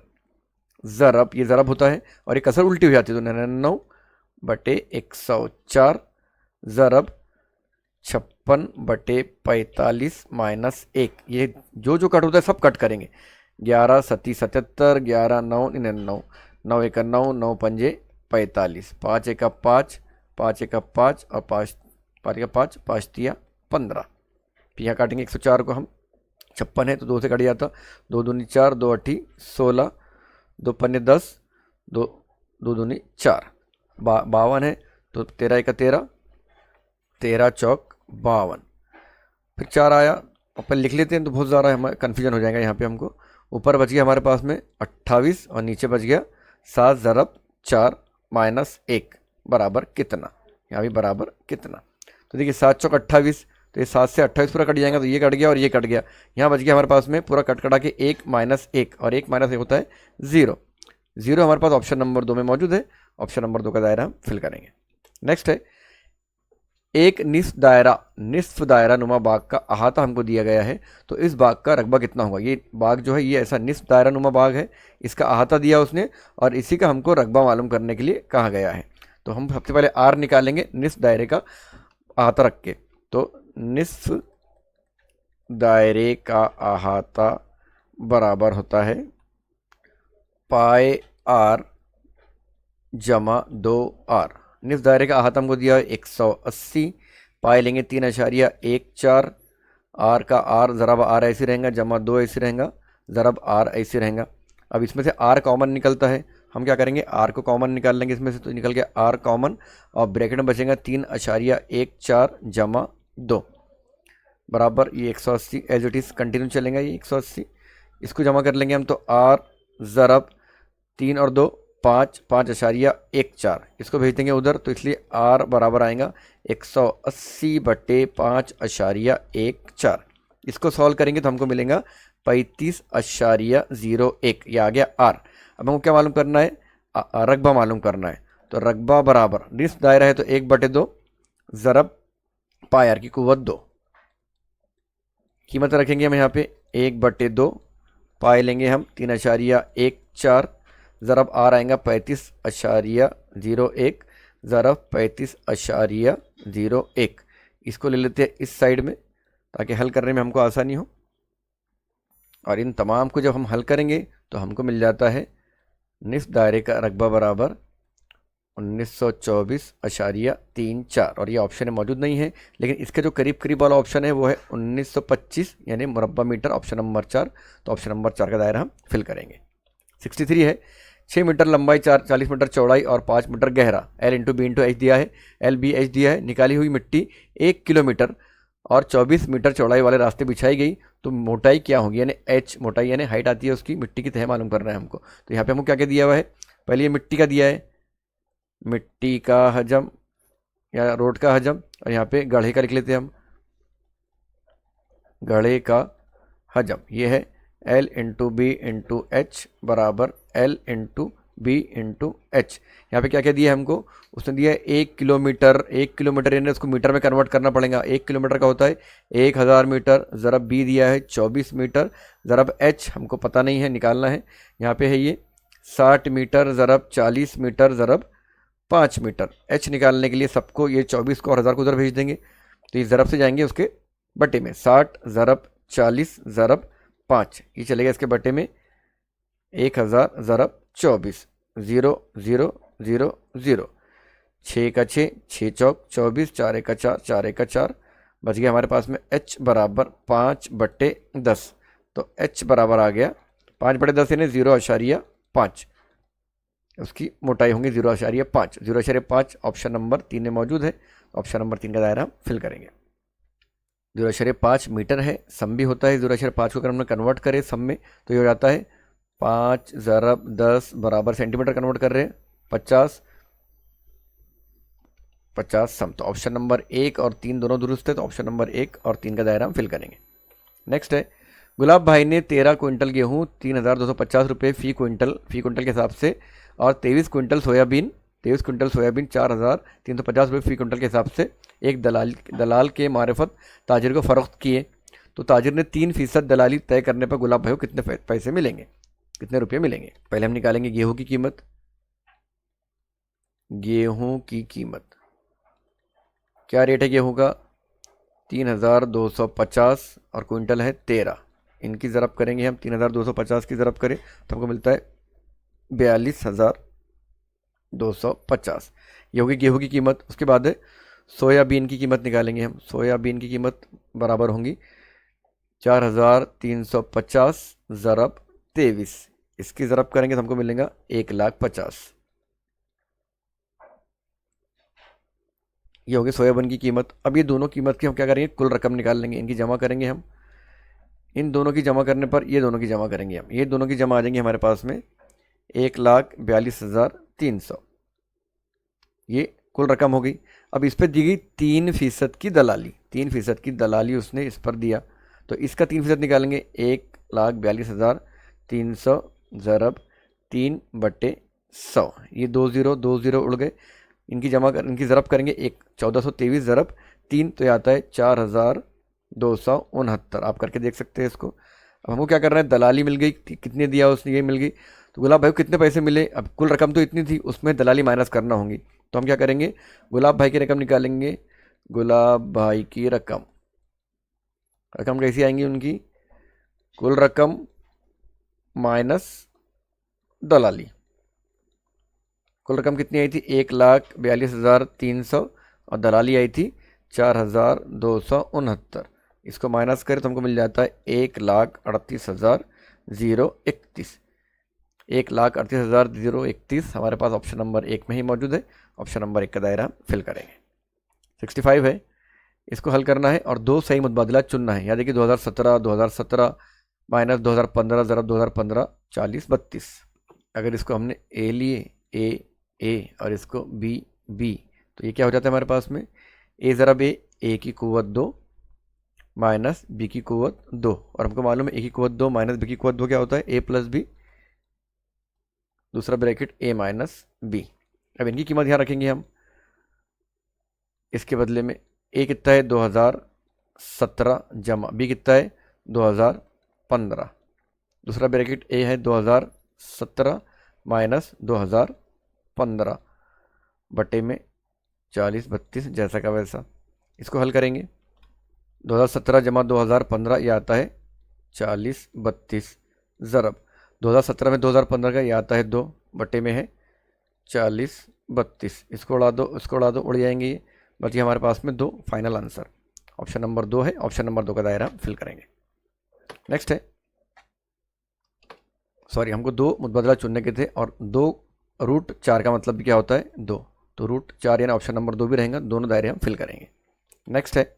ज़रब, ये ज़रब होता है और ये कसर उल्टी हो जाती है तो 99/104 ज़रब 56/45 - 1। ये जो कट होता है सब कट करेंगे। 11 सती 77, 11 9 99, 9 1 9, 9 पंजे 45, 5 1 5, 5 1 5 और 5 5 5, 5 3 15। यहाँ काटेंगे 104 को हम, 56 है तो 2 से कट जाता, 2 दूनी 4, 2 8 16, 2 पंजे 10, 2 दूनी 4, 52 है तो 13 1 13, 13 चौक 52, फिर 4 आया, अपन लिख लेते हैं तो बहुत ज़्यादा हमारा कन्फ्यूजन हो जाएगा। यहाँ पे हमको ऊपर बच गया हमारे पास में 28 और नीचे बच गया 7 ज़रब 4 - 1 बराबर कितना, यहाँ भी बराबर कितना। तो देखिए 7 चौक 28, तो ये 7 से 28 पूरा कट जाएगा तो ये कट गया और ये कट गया। यहाँ बच गया हमारे पास में पूरा कट कटा के 1 - 1 और 1 - 1 होता है 0। 0 हमारे पास ऑप्शन नंबर 2 में मौजूद है। ऑप्शन नंबर 2 का दायरा हम फिल करेंगे। नेक्स्ट है एक निस्फ दायरा नुमा बाग का अहाता हमको दिया गया है, तो इस बाग का रकबा कितना होगा। ये बाग जो है ये ऐसा निस्फ दायरा नुमा बाग है, इसका अहाता दिया उसने और इसी का हमको रकबा मालूम करने के लिए कहा गया है। तो हम सबसे पहले आर निकालेंगे निस्फ दायरे का अहाता रख के। तो निस्फ दायरे का अहाता बराबर होता है पाई आर जमा 2r। निस्फ दायरे का अहाता हमको दिया है 180, पाई लेंगे 3.14, आर का आर ज़रब आर ऐसे रहेगा, जमा 2 ऐसे रहेगा, ज़रब आर ऐसे रहेगा। अब इसमें से आर कॉमन निकलता है, हम क्या करेंगे आर को कॉमन निकाल लेंगे इसमें से, तो निकल गया आर कॉमन और ब्रैकेट में बचेगा 3.14 जमा 2 बराबर ये 180 एज इट इज़ कंटिन्यू चलेगा ये 180। इसको जमा कर लेंगे हम तो आर ज़रब 3 और 2 5, 5.14, इसको भेज देंगे उधर तो इसलिए आर बराबर आएगा 180/5.14। इसको सॉल्व करेंगे तो हमको मिलेगा 35.01, ये आ गया आर। अब हमको क्या मालूम करना है, रकबा मालूम करना है। तो रकबा बराबर निस्फ दायरा है तो 1/2 ज़रब पाई आर की कुव्वत 2, कीमत रखेंगे हम यहाँ पे 1/2, पाए लेंगे हम 3.14, ज़रब आर आएगा 35.01, ज़रब 35.01। इसको ले लेते हैं इस साइड में ताकि हल करने में हमको आसानी हो। और इन तमाम को जब हम हल करेंगे तो हमको मिल जाता है निस्फ दायरे का रकबा बराबर 1924.34। और ये ऑप्शन में मौजूद नहीं है, लेकिन इसके जो करीब करीब वाला ऑप्शन है वो है 1925 यानी मुरब्बा मीटर, ऑप्शन नंबर 4। तो ऑप्शन नंबर 4 का दायरा हम फिल करेंगे। 63 है, 6 मीटर लंबाई, 40 मीटर चौड़ाई और 5 मीटर गहरा, L into B into H दिया है, LBH दिया है। निकाली हुई मिट्टी 1 किलोमीटर और 24 मीटर चौड़ाई वाले रास्ते बिछाई गई तो मोटाई क्या होगी, यानी H मोटाई यानी हाइट आती है उसकी, मिट्टी की तह मालूम करना है हमको। तो यहाँ पे हमको क्या क्या दिया हुआ है, पहले ये मिट्टी का दिया है, मिट्टी का हजम या रोड का हजम, और यहाँ पे गढ़े का लिख लेते हैं हम, गढ़े का हजम। ये है L into B into H बराबर L into B into H. यहाँ पे क्या क्या दिया है हमको, उसने दिया है 1 किलोमीटर, 1 किलोमीटर यानी उसको मीटर में कन्वर्ट करना पड़ेगा। 1 किलोमीटर का होता है 1000 मीटर, ज़रब बी दिया है 24 मीटर, ज़रब एच हमको पता नहीं है, निकालना है। यहाँ पे है ये 60 मीटर, ज़रब 40 मीटर, ज़रब 5 मीटर। एच निकालने के लिए सबको ये 24 को और 1000 को उधर भेज देंगे, तो ये ज़रब से जाएंगे उसके बटे में, 60 ज़रब 40 ज़रब 5, ये चलेगा इसके बटे में 1000 ज़रब 24, 0 0 0 0, 6 का 6, 6 चौक 24, 4 एक का 4, 4 एक का 4, बच गया हमारे पास में h बराबर 5/10। तो h बराबर आ गया 5/10 यानी 0.5, उसकी मोटाई होंगी 0.5, 0.5 ऑप्शन नंबर 3 में मौजूद है। ऑप्शन नंबर 3 का दायरा हम फिल करेंगे। 0.5 मीटर है, सम भी होता है 0.5 को अगर हमने कन्वर्ट करें सम में तो ये हो जाता है 5 ज़रब 10 बराबर सेंटीमीटर कन्वर्ट कर रहे हैं 50 सम। तो ऑप्शन नंबर 1 और 3 दोनों दुरुस्त है, तो ऑप्शन नंबर 1 और 3 का दायरा हम फिल करेंगे। नेक्स्ट है, गुलाब भाई ने 13 क्विंटल गेहूँ 3250 रुपये फी क्विंटल के हिसाब से और 23 क्विंटल सोयाबीन 4350 रुपये फी क्विंटल के हिसाब से एक दलाल के मार्फत ताजिर को फ़रोख्त किए। तो ताजिर ने 3% दलाली तय करने पर गुलाब भाई को कितने पैसे मिलेंगे, कितने रुपये मिलेंगे। पहले हम निकालेंगे गेहूं की कीमत। गेहूं की कीमत क्या रेट है गेहूं का, 3250 और क्विंटल है 13। इनकी ज़रब करेंगे हम, 3250 की ज़रब करें तो हमको मिलता है 42,250। ये होगी गेहूं की कीमत। उसके बाद है सोयाबीन की कीमत निकालेंगे हम। सोयाबीन की कीमत बराबर होंगी 4350 ज़रब 23, इसकी ज़रब करेंगे तो हमको मिलेगा 1,50,000। ये होगी सोयाबीन की कीमत। अब ये दोनों कीमत की हम क्या करेंगे, कुल रकम निकाल लेंगे, इनकी जमा करेंगे हम। इन दोनों की जमा करने पर ये दोनों की जमा करेंगे हम, ये दोनों की जमा आ जाएंगे हमारे पास में 1,42,300। ये कुल रकम हो गई। अब इस पर दी गई 3% की दलाली, 3% की दलाली उसने इस पर दिया, तो इसका 3% निकालेंगे 1,42,300 ज़रब 3/100। ये 2 0 उड़ गए, इनकी ज़रब करेंगे 1423 ज़रब 3, तो ये आता है 4,269। आप करके देख सकते हैं इसको। अब हमको क्या करना है, दलाली मिल गई, कितने दिया उसने, ये मिल गई, तो गुलाब भाई को कितने पैसे मिले। अब कुल रकम तो इतनी थी, उसमें दलाली माइनस करना होंगी, तो हम क्या करेंगे, गुलाब भाई की रकम निकालेंगे। गुलाब भाई की रकम कैसी आएंगी उनकी, कुल रकम माइनस दलाली। कुल रकम कितनी आई थी, 1,42,300 और दलाली आई थी 4,269। इसको माइनस करें तो हमको मिल जाता है 1,38,031। 1,38,031 हमारे पास ऑप्शन नंबर 1 में ही मौजूद है। ऑप्शन नंबर 1 का दायरा हम फिल करेंगे। 65 है, इसको हल करना है और दो सही मुतबादला चुनना है। याद देखिए 2017 माइनस 2015 ज़रब 2015 40 32। अगर इसको हमने ए लिए ए और इसको बी, तो ये क्या हो जाता है हमारे पास में, ए ज़रब ए की कुव्वत 2 माइनस बी की कुव्वत 2, और हमको मालूम है ए की कुव्वत 2 माइनस बी की कुव्वत 2 क्या होता है, ए प्लस बी, दूसरा ब्रैकेट ए माइनस बी। अब इनकी कीमत यहाँ रखेंगे हम। इसके बदले में ए कितना है 2017 जमा बी कितना है 2015, दूसरा ब्रैकेट ए है 2017 माइनस 2015 बटे में 40/32 जैसा का वैसा। इसको हल करेंगे, 2017 जमा 2015 ये आता है 40/32 ज़रब 2017 में 2015 का ये आता है 2 बटे में है 40/32। इसको उड़ा दो, इसको उड़ा दो, उड़ जाएंगे ये, बची हमारे पास में 2। फाइनल आंसर ऑप्शन नंबर 2 है। ऑप्शन नंबर 2 का दायरा फिल करेंगे। नेक्स्ट है, सॉरी हमको 2 मुतबदला चुनने के थे और 2√4 का मतलब भी क्या होता है 2, तो √4 यानी ऑप्शन नंबर 2 भी रहेगा। दोनों दायरे हम फिल करेंगे। नेक्स्ट है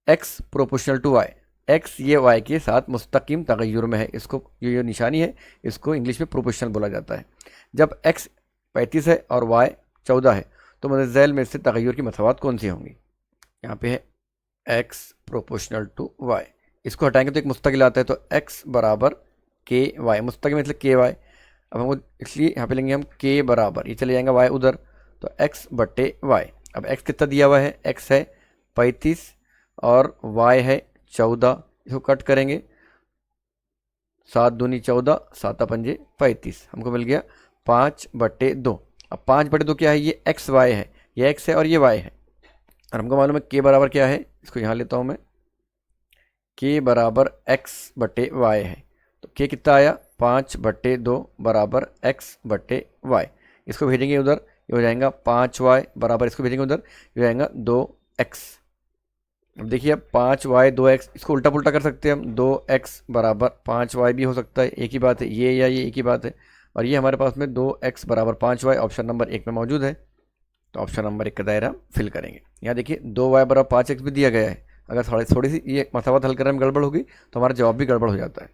x proportional to y, x ये y के साथ मुस्तकीम तगय्युर में है। इसको ये निशानी है, इसको इंग्लिश में प्रोपोर्शनल बोला जाता है। जब x 35 है और y 14 है तो मदद झैल में से तगय्युर की मसावत कौन सी होंगी। यहाँ पे है x प्रोपोर्शनल टू y, इसको हटाएंगे तो एक मुस्तकिल आता है, तो x बराबर ky, मुस्तकिल मतलब ky। अब हमको इसलिए यहाँ पे लेंगे हम k बराबर, ये चले जाएंगे y उधर, तो x बटे y। अब x कितना दिया हुआ है, x है 35 और y है 14, इसको कट करेंगे 7 दूनी 14, 7 पंजे 35, हमको मिल गया 5/2। अब 5/2 क्या है, ये एक्स वाई है, ये x है और ये y है, और हमको मालूम है k बराबर क्या है, इसको यहाँ लेता हूँ मैं, k बराबर x/y है। तो k कितना आया 5/2 बराबर x/y। इसको भेजेंगे उधर, ये हो जाएगा 5y बराबर, इसको भेजेंगे उधर, ये हो जाएगा 2x। अब देखिए अब 5y 2x, इसको उल्टा पुल्टा कर सकते हैं हम, 2x बराबर 5y भी हो सकता है, एक ही बात है, ये या ये एक ही बात है। और ये हमारे पास में 2x बराबर 5y ऑप्शन नंबर 1 में मौजूद है, तो ऑप्शन नंबर 1 का दायरा फिल करेंगे। यहाँ देखिए 2y बराबर 5x भी दिया गया है, अगर थोड़ी सी ये मसावत हल करने में गड़बड़ होगी तो हमारा जवाब भी गड़बड़ हो जाता है।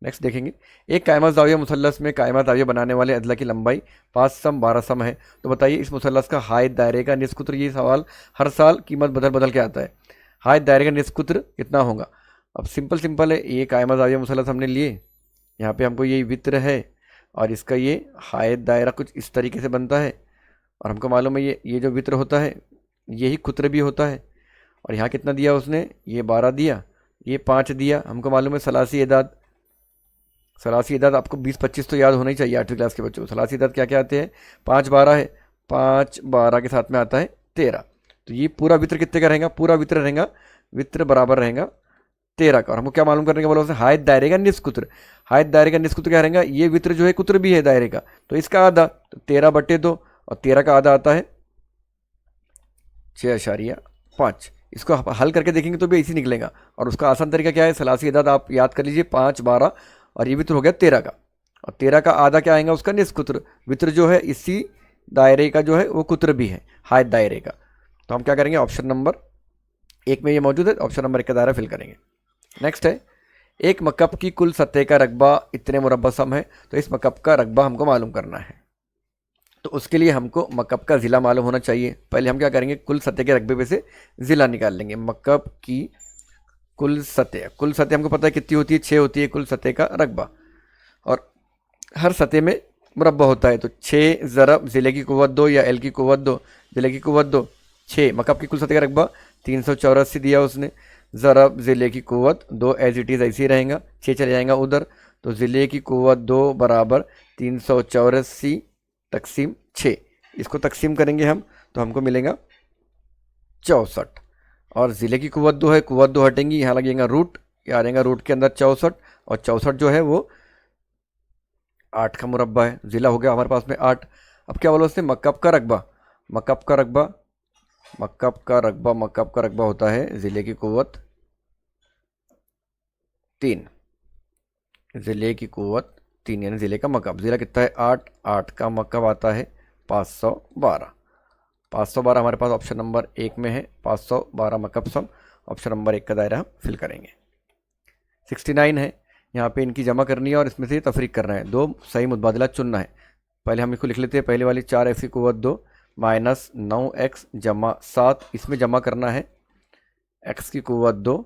नेक्स्ट देखेंगे, एक कायमा ज़ाविया मुसल्लस में कायमा ज़ाविया बनाने वाले अदला की लंबाई 5 सम 12 सम है, तो बताइए इस मुसल्लस का हायत दायरे का निस्फ कुत्र। ये सवाल हर साल कीमत बदल बदल के आता है, हायत दायरे का निस्फ कुत्र कितना होगा। अब सिंपल है, ये कायमा ज़ाविया मुसल्लस हमने लिए, यहाँ पे हमको ये वित्र है और इसका ये हायत दायरा कुछ इस तरीके से बनता है, और हमको मालूम है ये जो वित्र होता है यही कुत्र भी होता है। और यहाँ कितना दिया उसने, ये 12 दिया, ये 5 दिया। हमको मालूम है सलासी इदाद आपको 20-25 तो याद होना ही चाहिए 8वीं क्लास के बच्चों को। सलासी इदाद क्या क्या आते हैं, 5 12 है, 5 12 के साथ में आता है 13। तो ये पूरा वित्र कितने का रहेगा, पूरा वित्र रहेगा, वित्र बराबर रहेगा 13 का। और हमको क्या मालूम करने का बोला उसने, हायत दायरे का निस्फ कुत्र। हायत दायरे का निस्फ कुत्र क्या रहेगा, ये वित्र जो है कुत्र भी है दायरे का, तो इसका आधा, तो 13/2 और 13 का आधा आता है 6.5। इसको हल करके देखेंगे तो भी इसी निकलेगा। और उसका आसान तरीका क्या है, सलासी इदाद आप याद कर लीजिए, 5 12 और ये वित्र हो गया 13 का, और 13 का आधा क्या आएगा उसका निस्फ कुत्र। वित्र जो है इसी दायरे का जो है वो कुत्र भी है हायत दायरे का। तो हम क्या करेंगे, ऑप्शन नंबर 1 में ये मौजूद है, ऑप्शन नंबर 1 का दायरा फिल करेंगे। नेक्स्ट है, एक मकब की कुल सतह का रकबा इतने मुरब्बा सम है, तो इस मकब का रकबा हमको मालूम करना है। तो उसके लिए हमको मकब का ज़िला मालूम होना चाहिए। पहले हम क्या करेंगे, कुल सतह के रकबे पे से ज़िला निकाल लेंगे। मकब की कुल सतह हमको पता है कितनी होती है, 6 होती है कुल सतह का रकबा, और हर सतह में मुरब्बा होता है, तो 6 ज़रब ज़िले की कुव्वत 2 या एल की कुव्वत 2, ज़िले की कुव्वत 2 6। मकब की कुल सतह का रकबा 384 दिया उसने, ज़रब ज़िले की कुव्वत 2 एज इट इज़ ऐसे ही रहेगा, 6 चले जाएगा उधर, तो ज़िले की कुव्वत 2 बराबर 384 तकसीम 6। इसको तकसीम करेंगे हम तो हमको मिलेगा 64, और ज़िले की कुव्वत 2 है, कुव्वत 2 हटेंगी, यहाँ लगेगा रूट, यहाँ आ जाएगा रूट के अंदर 64, और 64 जो है वो 8 का मुरब्बा है, ज़िला हो गया हमारे पास में 8। अब क्या बोला उसने, मकब का रकबा होता है ज़िले की कुव्वत 3, यानी ज़िले का मकब। ज़िला कितना है 8 का मकब आता है 512 हमारे पास ऑप्शन नंबर 1 में है, 512 मकब सम, ऑप्शन नंबर 1 का दायरा हम फिल करेंगे। 69 है, यहाँ पे इनकी जमा करनी है और इसमें से तफरीक करना है, 2 सही मुतबादला चुनना है। पहले हम इसको लिख लेते हैं, पहले वाली 4x की कुव्वत 2 माइनस 9x जमा 7, इसमें जमा करना है x की कुव्वत 2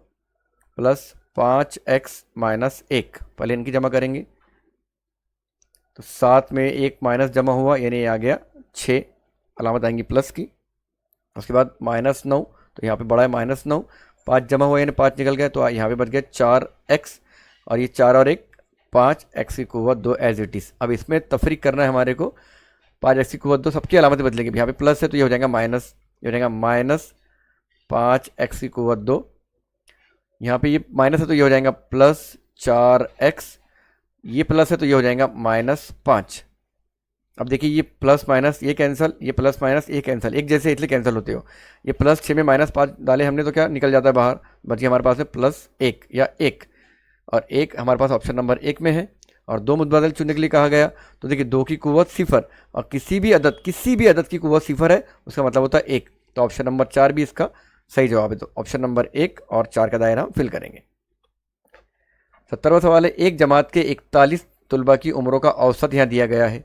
प्लस 5x माइनस 1, पहले इनकी जमा करेंगे, तो 7 में 1 माइनस जमा हुआ यानी आ गया 6, अलामत आएंगी प्लस की। उसके बाद -9, तो यहाँ पे बड़ा है -9 5 जमा हुआ यानी 5 निकल गया, तो यहाँ पे बच गया 4x, और ये 4 और 1 5, x की कुव्वत 2 एज इट इज़। अब इसमें तफरीक करना है हमारे को, 5x की कुव्वत 2 सबकी अलामतें बदलेंगे। यहाँ पे प्लस है तो ये हो जाएगा माइनस, ये हो जाएगा माइनस 5x की कुव्वत 2, यहाँ पे ये माइनस है तो ये हो जाएगा प्लस 4x, ये प्लस है तो ये हो जाएगा -5। अब देखिए ये प्लस माइनस ये कैंसिल, ये प्लस माइनस ये कैंसिल, एक जैसे इसलिए कैंसिल होते हो। ये +6 में -5 डाले हमने तो क्या निकल जाता है बाहर, बच गया हमारे पास में +1 या 1, और 1 हमारे पास ऑप्शन नंबर 1 में है। और 2 मुतबादल चुनने के लिए कहा गया, तो देखिए 2 की कुव्वत 0 और किसी भी अदद की कुव्वत 0 है, उसका मतलब होता है 1, तो ऑप्शन नंबर 4 भी इसका सही जवाब है। तो ऑप्शन नंबर 1 और 4 का दायरा हम फिल करेंगे। 70वां सवाल है, एक जमात के 41 तलबा की उम्रों का औसत यहाँ दिया गया है।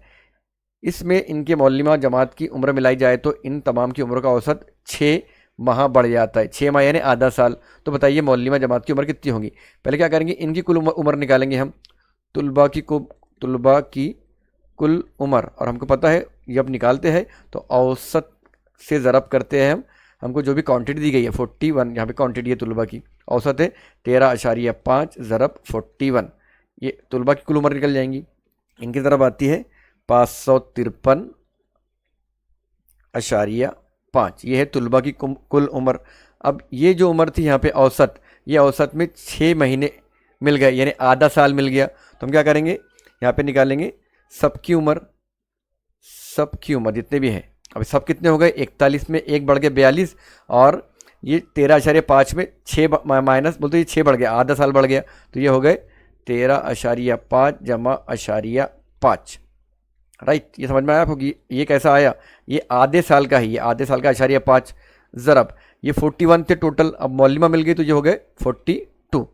इसमें इनके मौलिमा जमात की उम्र मिलाई जाए तो इन तमाम की उम्र का औसत 6 माह बढ़ जाता है। 6 माह यानी आधा साल। तो बताइए मौलिमा जमात की उम्र कितनी होगी। पहले क्या करेंगे, इनकी कुल उम्र निकालेंगे हम, तुलबा की कुल उम्र, और हमको पता है जब निकालते हैं तो औसत से ज़रब करते हैं हम। हमको जो भी क्वांटिटी दी गई है 41, यहाँ पे क्वांटिटी है तुलबा की, औसत है 13.5 ज़रब 41, ये तुलबा की कुल उम्र निकल जाएंगी। इनकी ज़रब आती है 553.5, ये है तुलबा की कुल उम्र। अब ये जो उम्र थी यहाँ पे औसत, ये औसत में 6 महीने मिल गए यानी आधा साल मिल गया। तो हम क्या करेंगे, यहाँ पे निकालेंगे सबकी उम्र जितने भी हैं। अब सब कितने हो गए, 41 में 1 बढ़ गए 42, और ये 13.5 में 6 माइनस बोलते ये 6 बढ़ गया, आधा साल बढ़ गया, तो ये हो गए 13.5 जमा 5, राइट। ये समझ में आया आपको कि ये कैसा आया, ये आधे साल का ही, ये आधे साल का 5 ज़रब ये 41 थे टोटल, अब मौलिमा मिल गई तो ये हो गए 42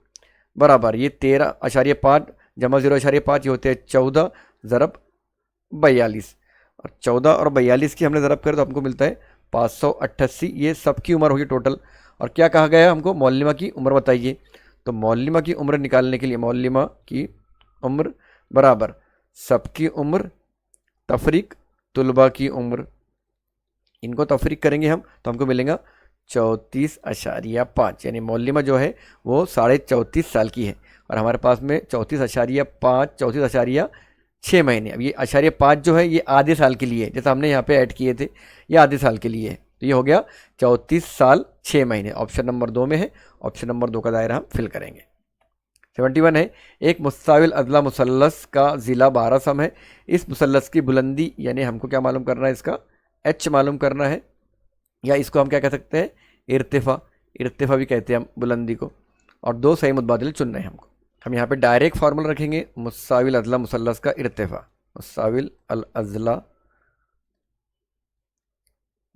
बराबर ये 13.5 जमा 0.5 ये होते हैं 14 ज़रब 42, और 14 और 42 की हमने ज़रब करें तो हमको मिलता है 588। ये सबकी उम्र होगी टोटल। और क्या कहा गया है हमको, मौलिमा की उम्र बताइए। तो मौलिमा की उम्र निकालने के लिए मौलिमा की उम्र बराबर सबकी उम्र तफरीक तुलबा की उम्र, इनको तफरीक करेंगे हम तो हमको मिलेगा 34.5, यानी मौलिमा जो है वो 34.5 साल की है, और हमारे पास में 34.6 महीने। अब ये 5 जो है ये आधे साल के लिए, जैसा हमने यहाँ पे ऐड किए थे, ये आधे साल के लिए है, तो ये हो गया 34 साल 6 महीने। ऑप्शन नंबर 2 में है, ऑप्शन नंबर 2 का दायरा हम फिल करेंगे। 71 है, एक मुस्ताविल अदला मुसल्लस का ज़िला 12 सम है। इस मुसल्लस की बुलंदी यानी हमको क्या मालूम करना है, इसका एच मालूम करना है, या इसको हम क्या कह सकते हैं, इर्तिफा भी कहते हैं हम बुलंदी को। और 2 सही मुतबादिल चुनना है हमको। हम यहाँ पे डायरेक्ट फार्मूला रखेंगे, मुस्ताविल अदला मुसल्लस का इर्तिफा, मुस्ताविल अल अज़ला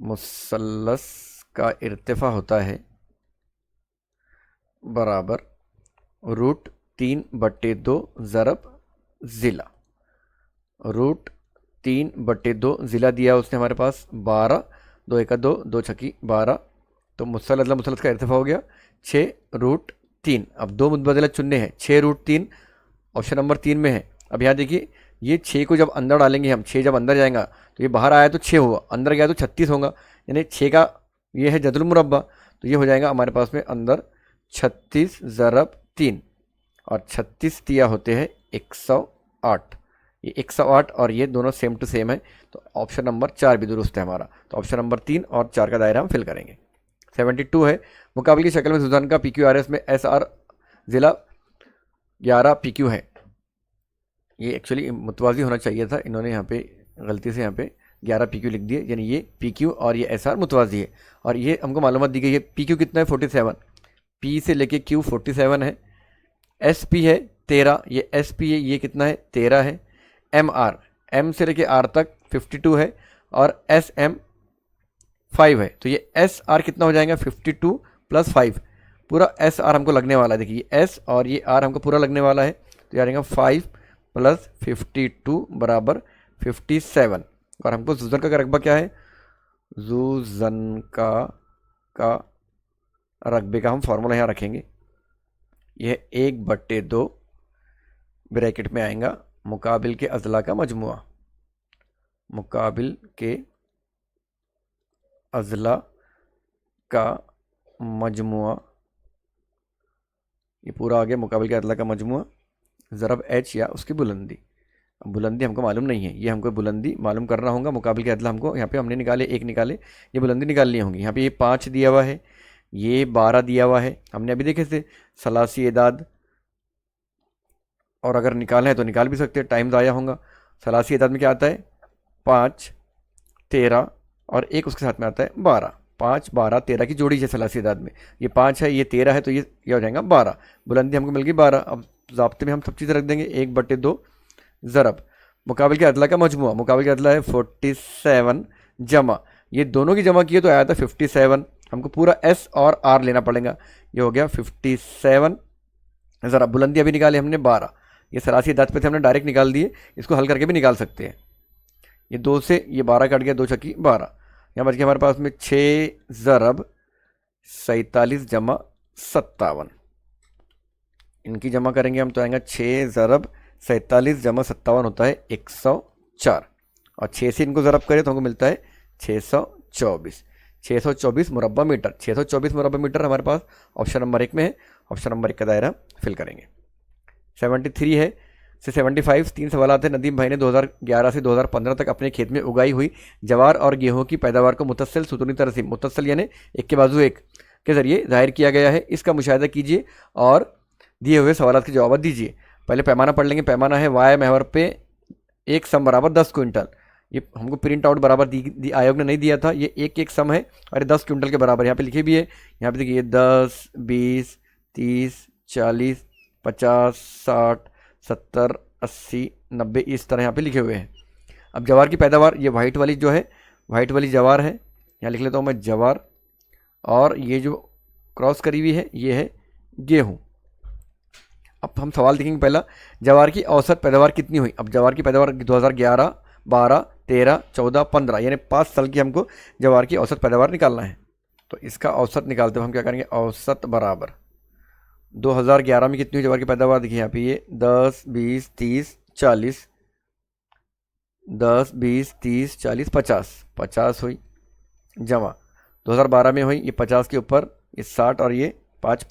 मुसल्लस का इर्तिफा होता है बराबर √3/2 ज़रब ज़िला। √3/2 ज़िला दिया उसने हमारे पास 12, 2 1 2, 2 6 12, तो मुसल्लस का इर्तिफा हो गया 6√3। अब 2 मुतबदला चुनने हैं, 6√3 ऑप्शन नंबर 3 में है। अब यहाँ देखिए ये 6 को जब अंदर डालेंगे हम, 6 जब अंदर जाएगा तो ये बाहर आया तो 6 हुआ, अंदर गया तो 36 होगा, यानी 6 का ये है जदुल मुरब्बा, तो ये हो जाएगा हमारे पास में अंदर 36 ज़रब 3, और 36 दिया होते हैं 108, ये 108 और ये दोनों सेम टू सेम है, तो ऑप्शन नंबर 4 भी दुरुस्त है हमारा। तो ऑप्शन नंबर 3 और 4 का दायरा हम फिल करेंगे। 72 है, मुकाबले की शक्ल में सुजान का PQRS में SR ज़िला 11 PQ है। ये एक्चुअली मुतवाज़ी होना चाहिए था, इन्होंने यहाँ पे गलती से यहाँ पे 11 PQ लिख दिए, यानी ये PQ और ये SR मुतवाज़ी है। और ये हमको मालूमात दी गई है, PQ कितना है 47, P से लेके Q 47 है, SP है 13, ये SP है ये कितना है 13 है, MR M से लेके R तक 52 है, और SM 5 है, तो ये SR कितना हो जाएगा 52 + 5, पूरा SR हमको लगने वाला है। देखिए S और ये R हमको पूरा लगने वाला है, तो यार 5 + 52 बराबर 57। और हमको जुज़न का रकबा क्या है, जुज़न का रकबे का हम फॉर्मूला यहाँ रखेंगे, यह 1/2 ब्रैकेट में आएगा मुकाबिल के अज़ला का मजमुआ, मुकाबिल के अज़ला का मजमुआ ये पूरा आ गया मुकाबिल के अदला का मजमुआ ज़रब एच या उसकी बुलंदी। अब बुलंदी हमको मालूम नहीं है, ये हमको बुलंदी मालूम करना होगा। मुकाबिल के अदला हमको यहाँ पे हमने निकाले, एक निकाले, ये बुलंदी निकालनी होगी। यहाँ पे ये 5 दिया हुआ है, ये 12 दिया हुआ है, हमने अभी देखे थे सलासी एदाद, और अगर निकालना है तो निकाल भी सकते हैं, टाइम ज़ाया होगा। सलासी एदाद में क्या आता है 5, 13 और एक उसके साथ में आता है 12। 5, 12, 13 की जोड़ी है सलासी एदाद में। ये 5 है, ये 13 है, तो ये हो जाएगा 12। बुलंदी हमको मिल गई 12। अब ज़ाब्ते में हम सब चीज़ रख देंगे, 1/2 ज़रब मुकाबिल के अदला का मजमुआ। मुकाबिल के अदला है 47 जमा, ये दोनों की जमा किए तो आया था 57। हमको पूरा एस और आर लेना पड़ेगा, ये हो गया 57 ज़रा। बुलंदी अभी निकाले हमने 12, ये सलासी एदाद पे थे, हमने डायरेक्ट निकाल दिए, इसको हल करके भी निकाल सकते हैं। ये 2 से ये 12 कट गया, 2 छक्की 12, यहाँ बच गया हमारे पास में 6 ज़रब 47 जमा 57। इनकी जमा करेंगे हम तो आएगा 6 ज़रब 47 जमा 57 होता है 104, और 6 से इनको ज़रब करें तो हमको मिलता है 624। 624 मुरब्बा मीटर, 624 मुरब्बा मीटर हमारे पास ऑप्शन नंबर 1 में है। ऑप्शन नंबर 1 का दायरा फिल करेंगे। 73 है से 75 3 सवाल हैं। नदीम भाई ने 2011 से 2015 तक अपने खेत में उगाई हुई जवार और गेहूं की पैदावार को मुतस्सिल सुतूनी तरसीम, मुतस्सिल यानी एक के बाजू एक के जरिए जाहिर किया गया है। इसका मुशाहिदा कीजिए और दिए हुए सवाल के जवाब दीजिए। पहले पैमाना पढ़ लेंगे। पैमाना है वाई महवर पे एक सम बराबर 10 क्विंटल। ये हमको प्रिंट आउट बराबर दी आयोग ने नहीं दिया था, ये एक सम है और 10 क्विंटल के बराबर यहाँ पे लिखे भी है। यहाँ पे देखिए 10, 20, 30, 40, 50, 60, 70, 80, 90 इस तरह यहाँ पे लिखे हुए हैं। अब जवार की पैदावार, ये वाइट वाली जो है, वाइट वाली जवार है, यहाँ लिख लेता हूँ मैं जवार, और ये जो क्रॉस करी हुई है ये है गेहूँ। अब हम सवाल देखेंगे पहला, जवार की औसत पैदावार कितनी हुई। अब जवार की पैदावार 2011, 12, 13, 14, 15 यानी 5 साल की हमको जवार की औसत पैदावार निकालना है। तो इसका औसत निकालते हुए हम क्या करेंगे, औसत बराबर 2011 में कितनी हुई जवार की पैदावार, देखिए यहाँ पे ये 10, 20, 30, 40, 10, 20, 30, 40, 50 हुई जमा। 2012 में हुई ये 50 के ऊपर ये 60 और ये 5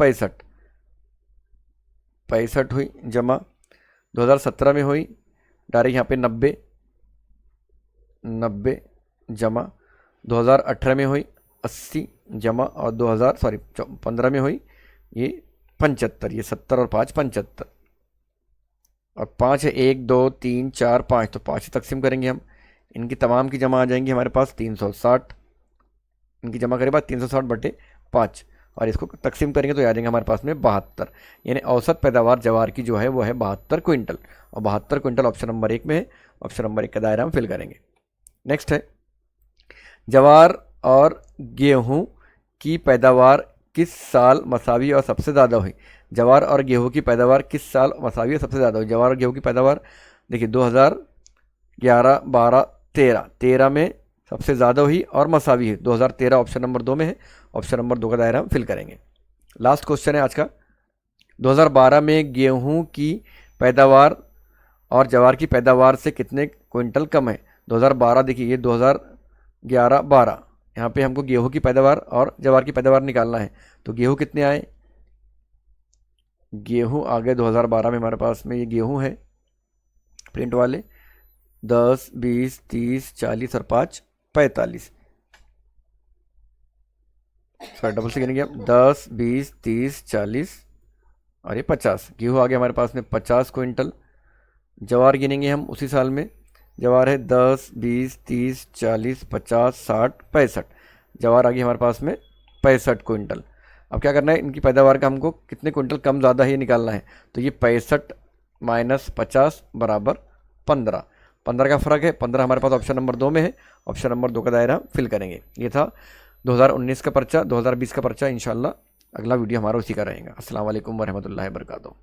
65 हुई जमा। 2017 में हुई डायरेक्ट यहाँ पे 90 जमा। 2018 में हुई 80 जमा, और 2015 में हुई ये 75, ये 70 और 5 75, और 5 है 1, 2, 3, 4, 5, तो 5 से तकसीम करेंगे हम। इनकी तमाम की जमा आ जाएंगी हमारे पास 360, इनकी जमा करें बाद 360/5, और इसको तकसीम करेंगे तो आ जाएंगे हमारे पास में 72। यानी औसत पैदावार जवार की जो है वो है 72 क्विंटल, और 72 क्विंटल ऑप्शन नंबर 1 में है। ऑप्शन नंबर 1 का दायरा हम फिल करेंगे। नेक्स्ट है, जवार और गेहूं की पैदावार किस साल मसावी और सबसे ज़्यादा हुई। जवार और गेहूं की पैदावार किस साल मसावी और सबसे ज़्यादा हुई। जवार और गेहूं की पैदावार देखिए 2011, 12, 13 में सबसे ज़्यादा हुई और मसावी है 2013, ऑप्शन नंबर 2 में है। ऑप्शन नंबर 2 का दायरा हम फिल करेंगे। लास्ट क्वेश्चन है आज का, 2012 में गेहूं की पैदावार और जवार की पैदावार से कितने क्विंटल कम है। 2012 देखिए ये 2011, 12 यहाँ पे हमको गेहूं की पैदावार और जवार की पैदावार निकालना है। तो गेहूं कितने आए, गेहूं आ गए 2012 में हमारे पास में ये गेहूं है प्रिंट वाले 10, 20, 30, 40 और 5 45, डबल से गिनेंगे हम 10, 20, 30, 40 और ये 50। गेहूँ आ गया हमारे पास में 50 क्विंटल। जवार गिनेंगे हम उसी साल में, जवार है 10, 20, 30, 40, 50, 60, 65। जवार आ गई हमारे पास में 65 क्विंटल। अब क्या करना है, इनकी पैदावार का हमको कितने क्विंटल कम ज़्यादा है ये निकालना है। तो ये 65 - 50 बराबर 15, 15 का फ़र्क है। 15 हमारे पास ऑप्शन नंबर 2 में है। ऑप्शन नंबर 2 का दायरा फिल करेंगे। ये था 2019 का पर्चा, 2020 का पर्चा। इंशाल्लाह अगला वीडियो हमारा उसी का रहेगा। अस्सलाम वालेकुम वरहमतुल्लाहि वबरकातुहू।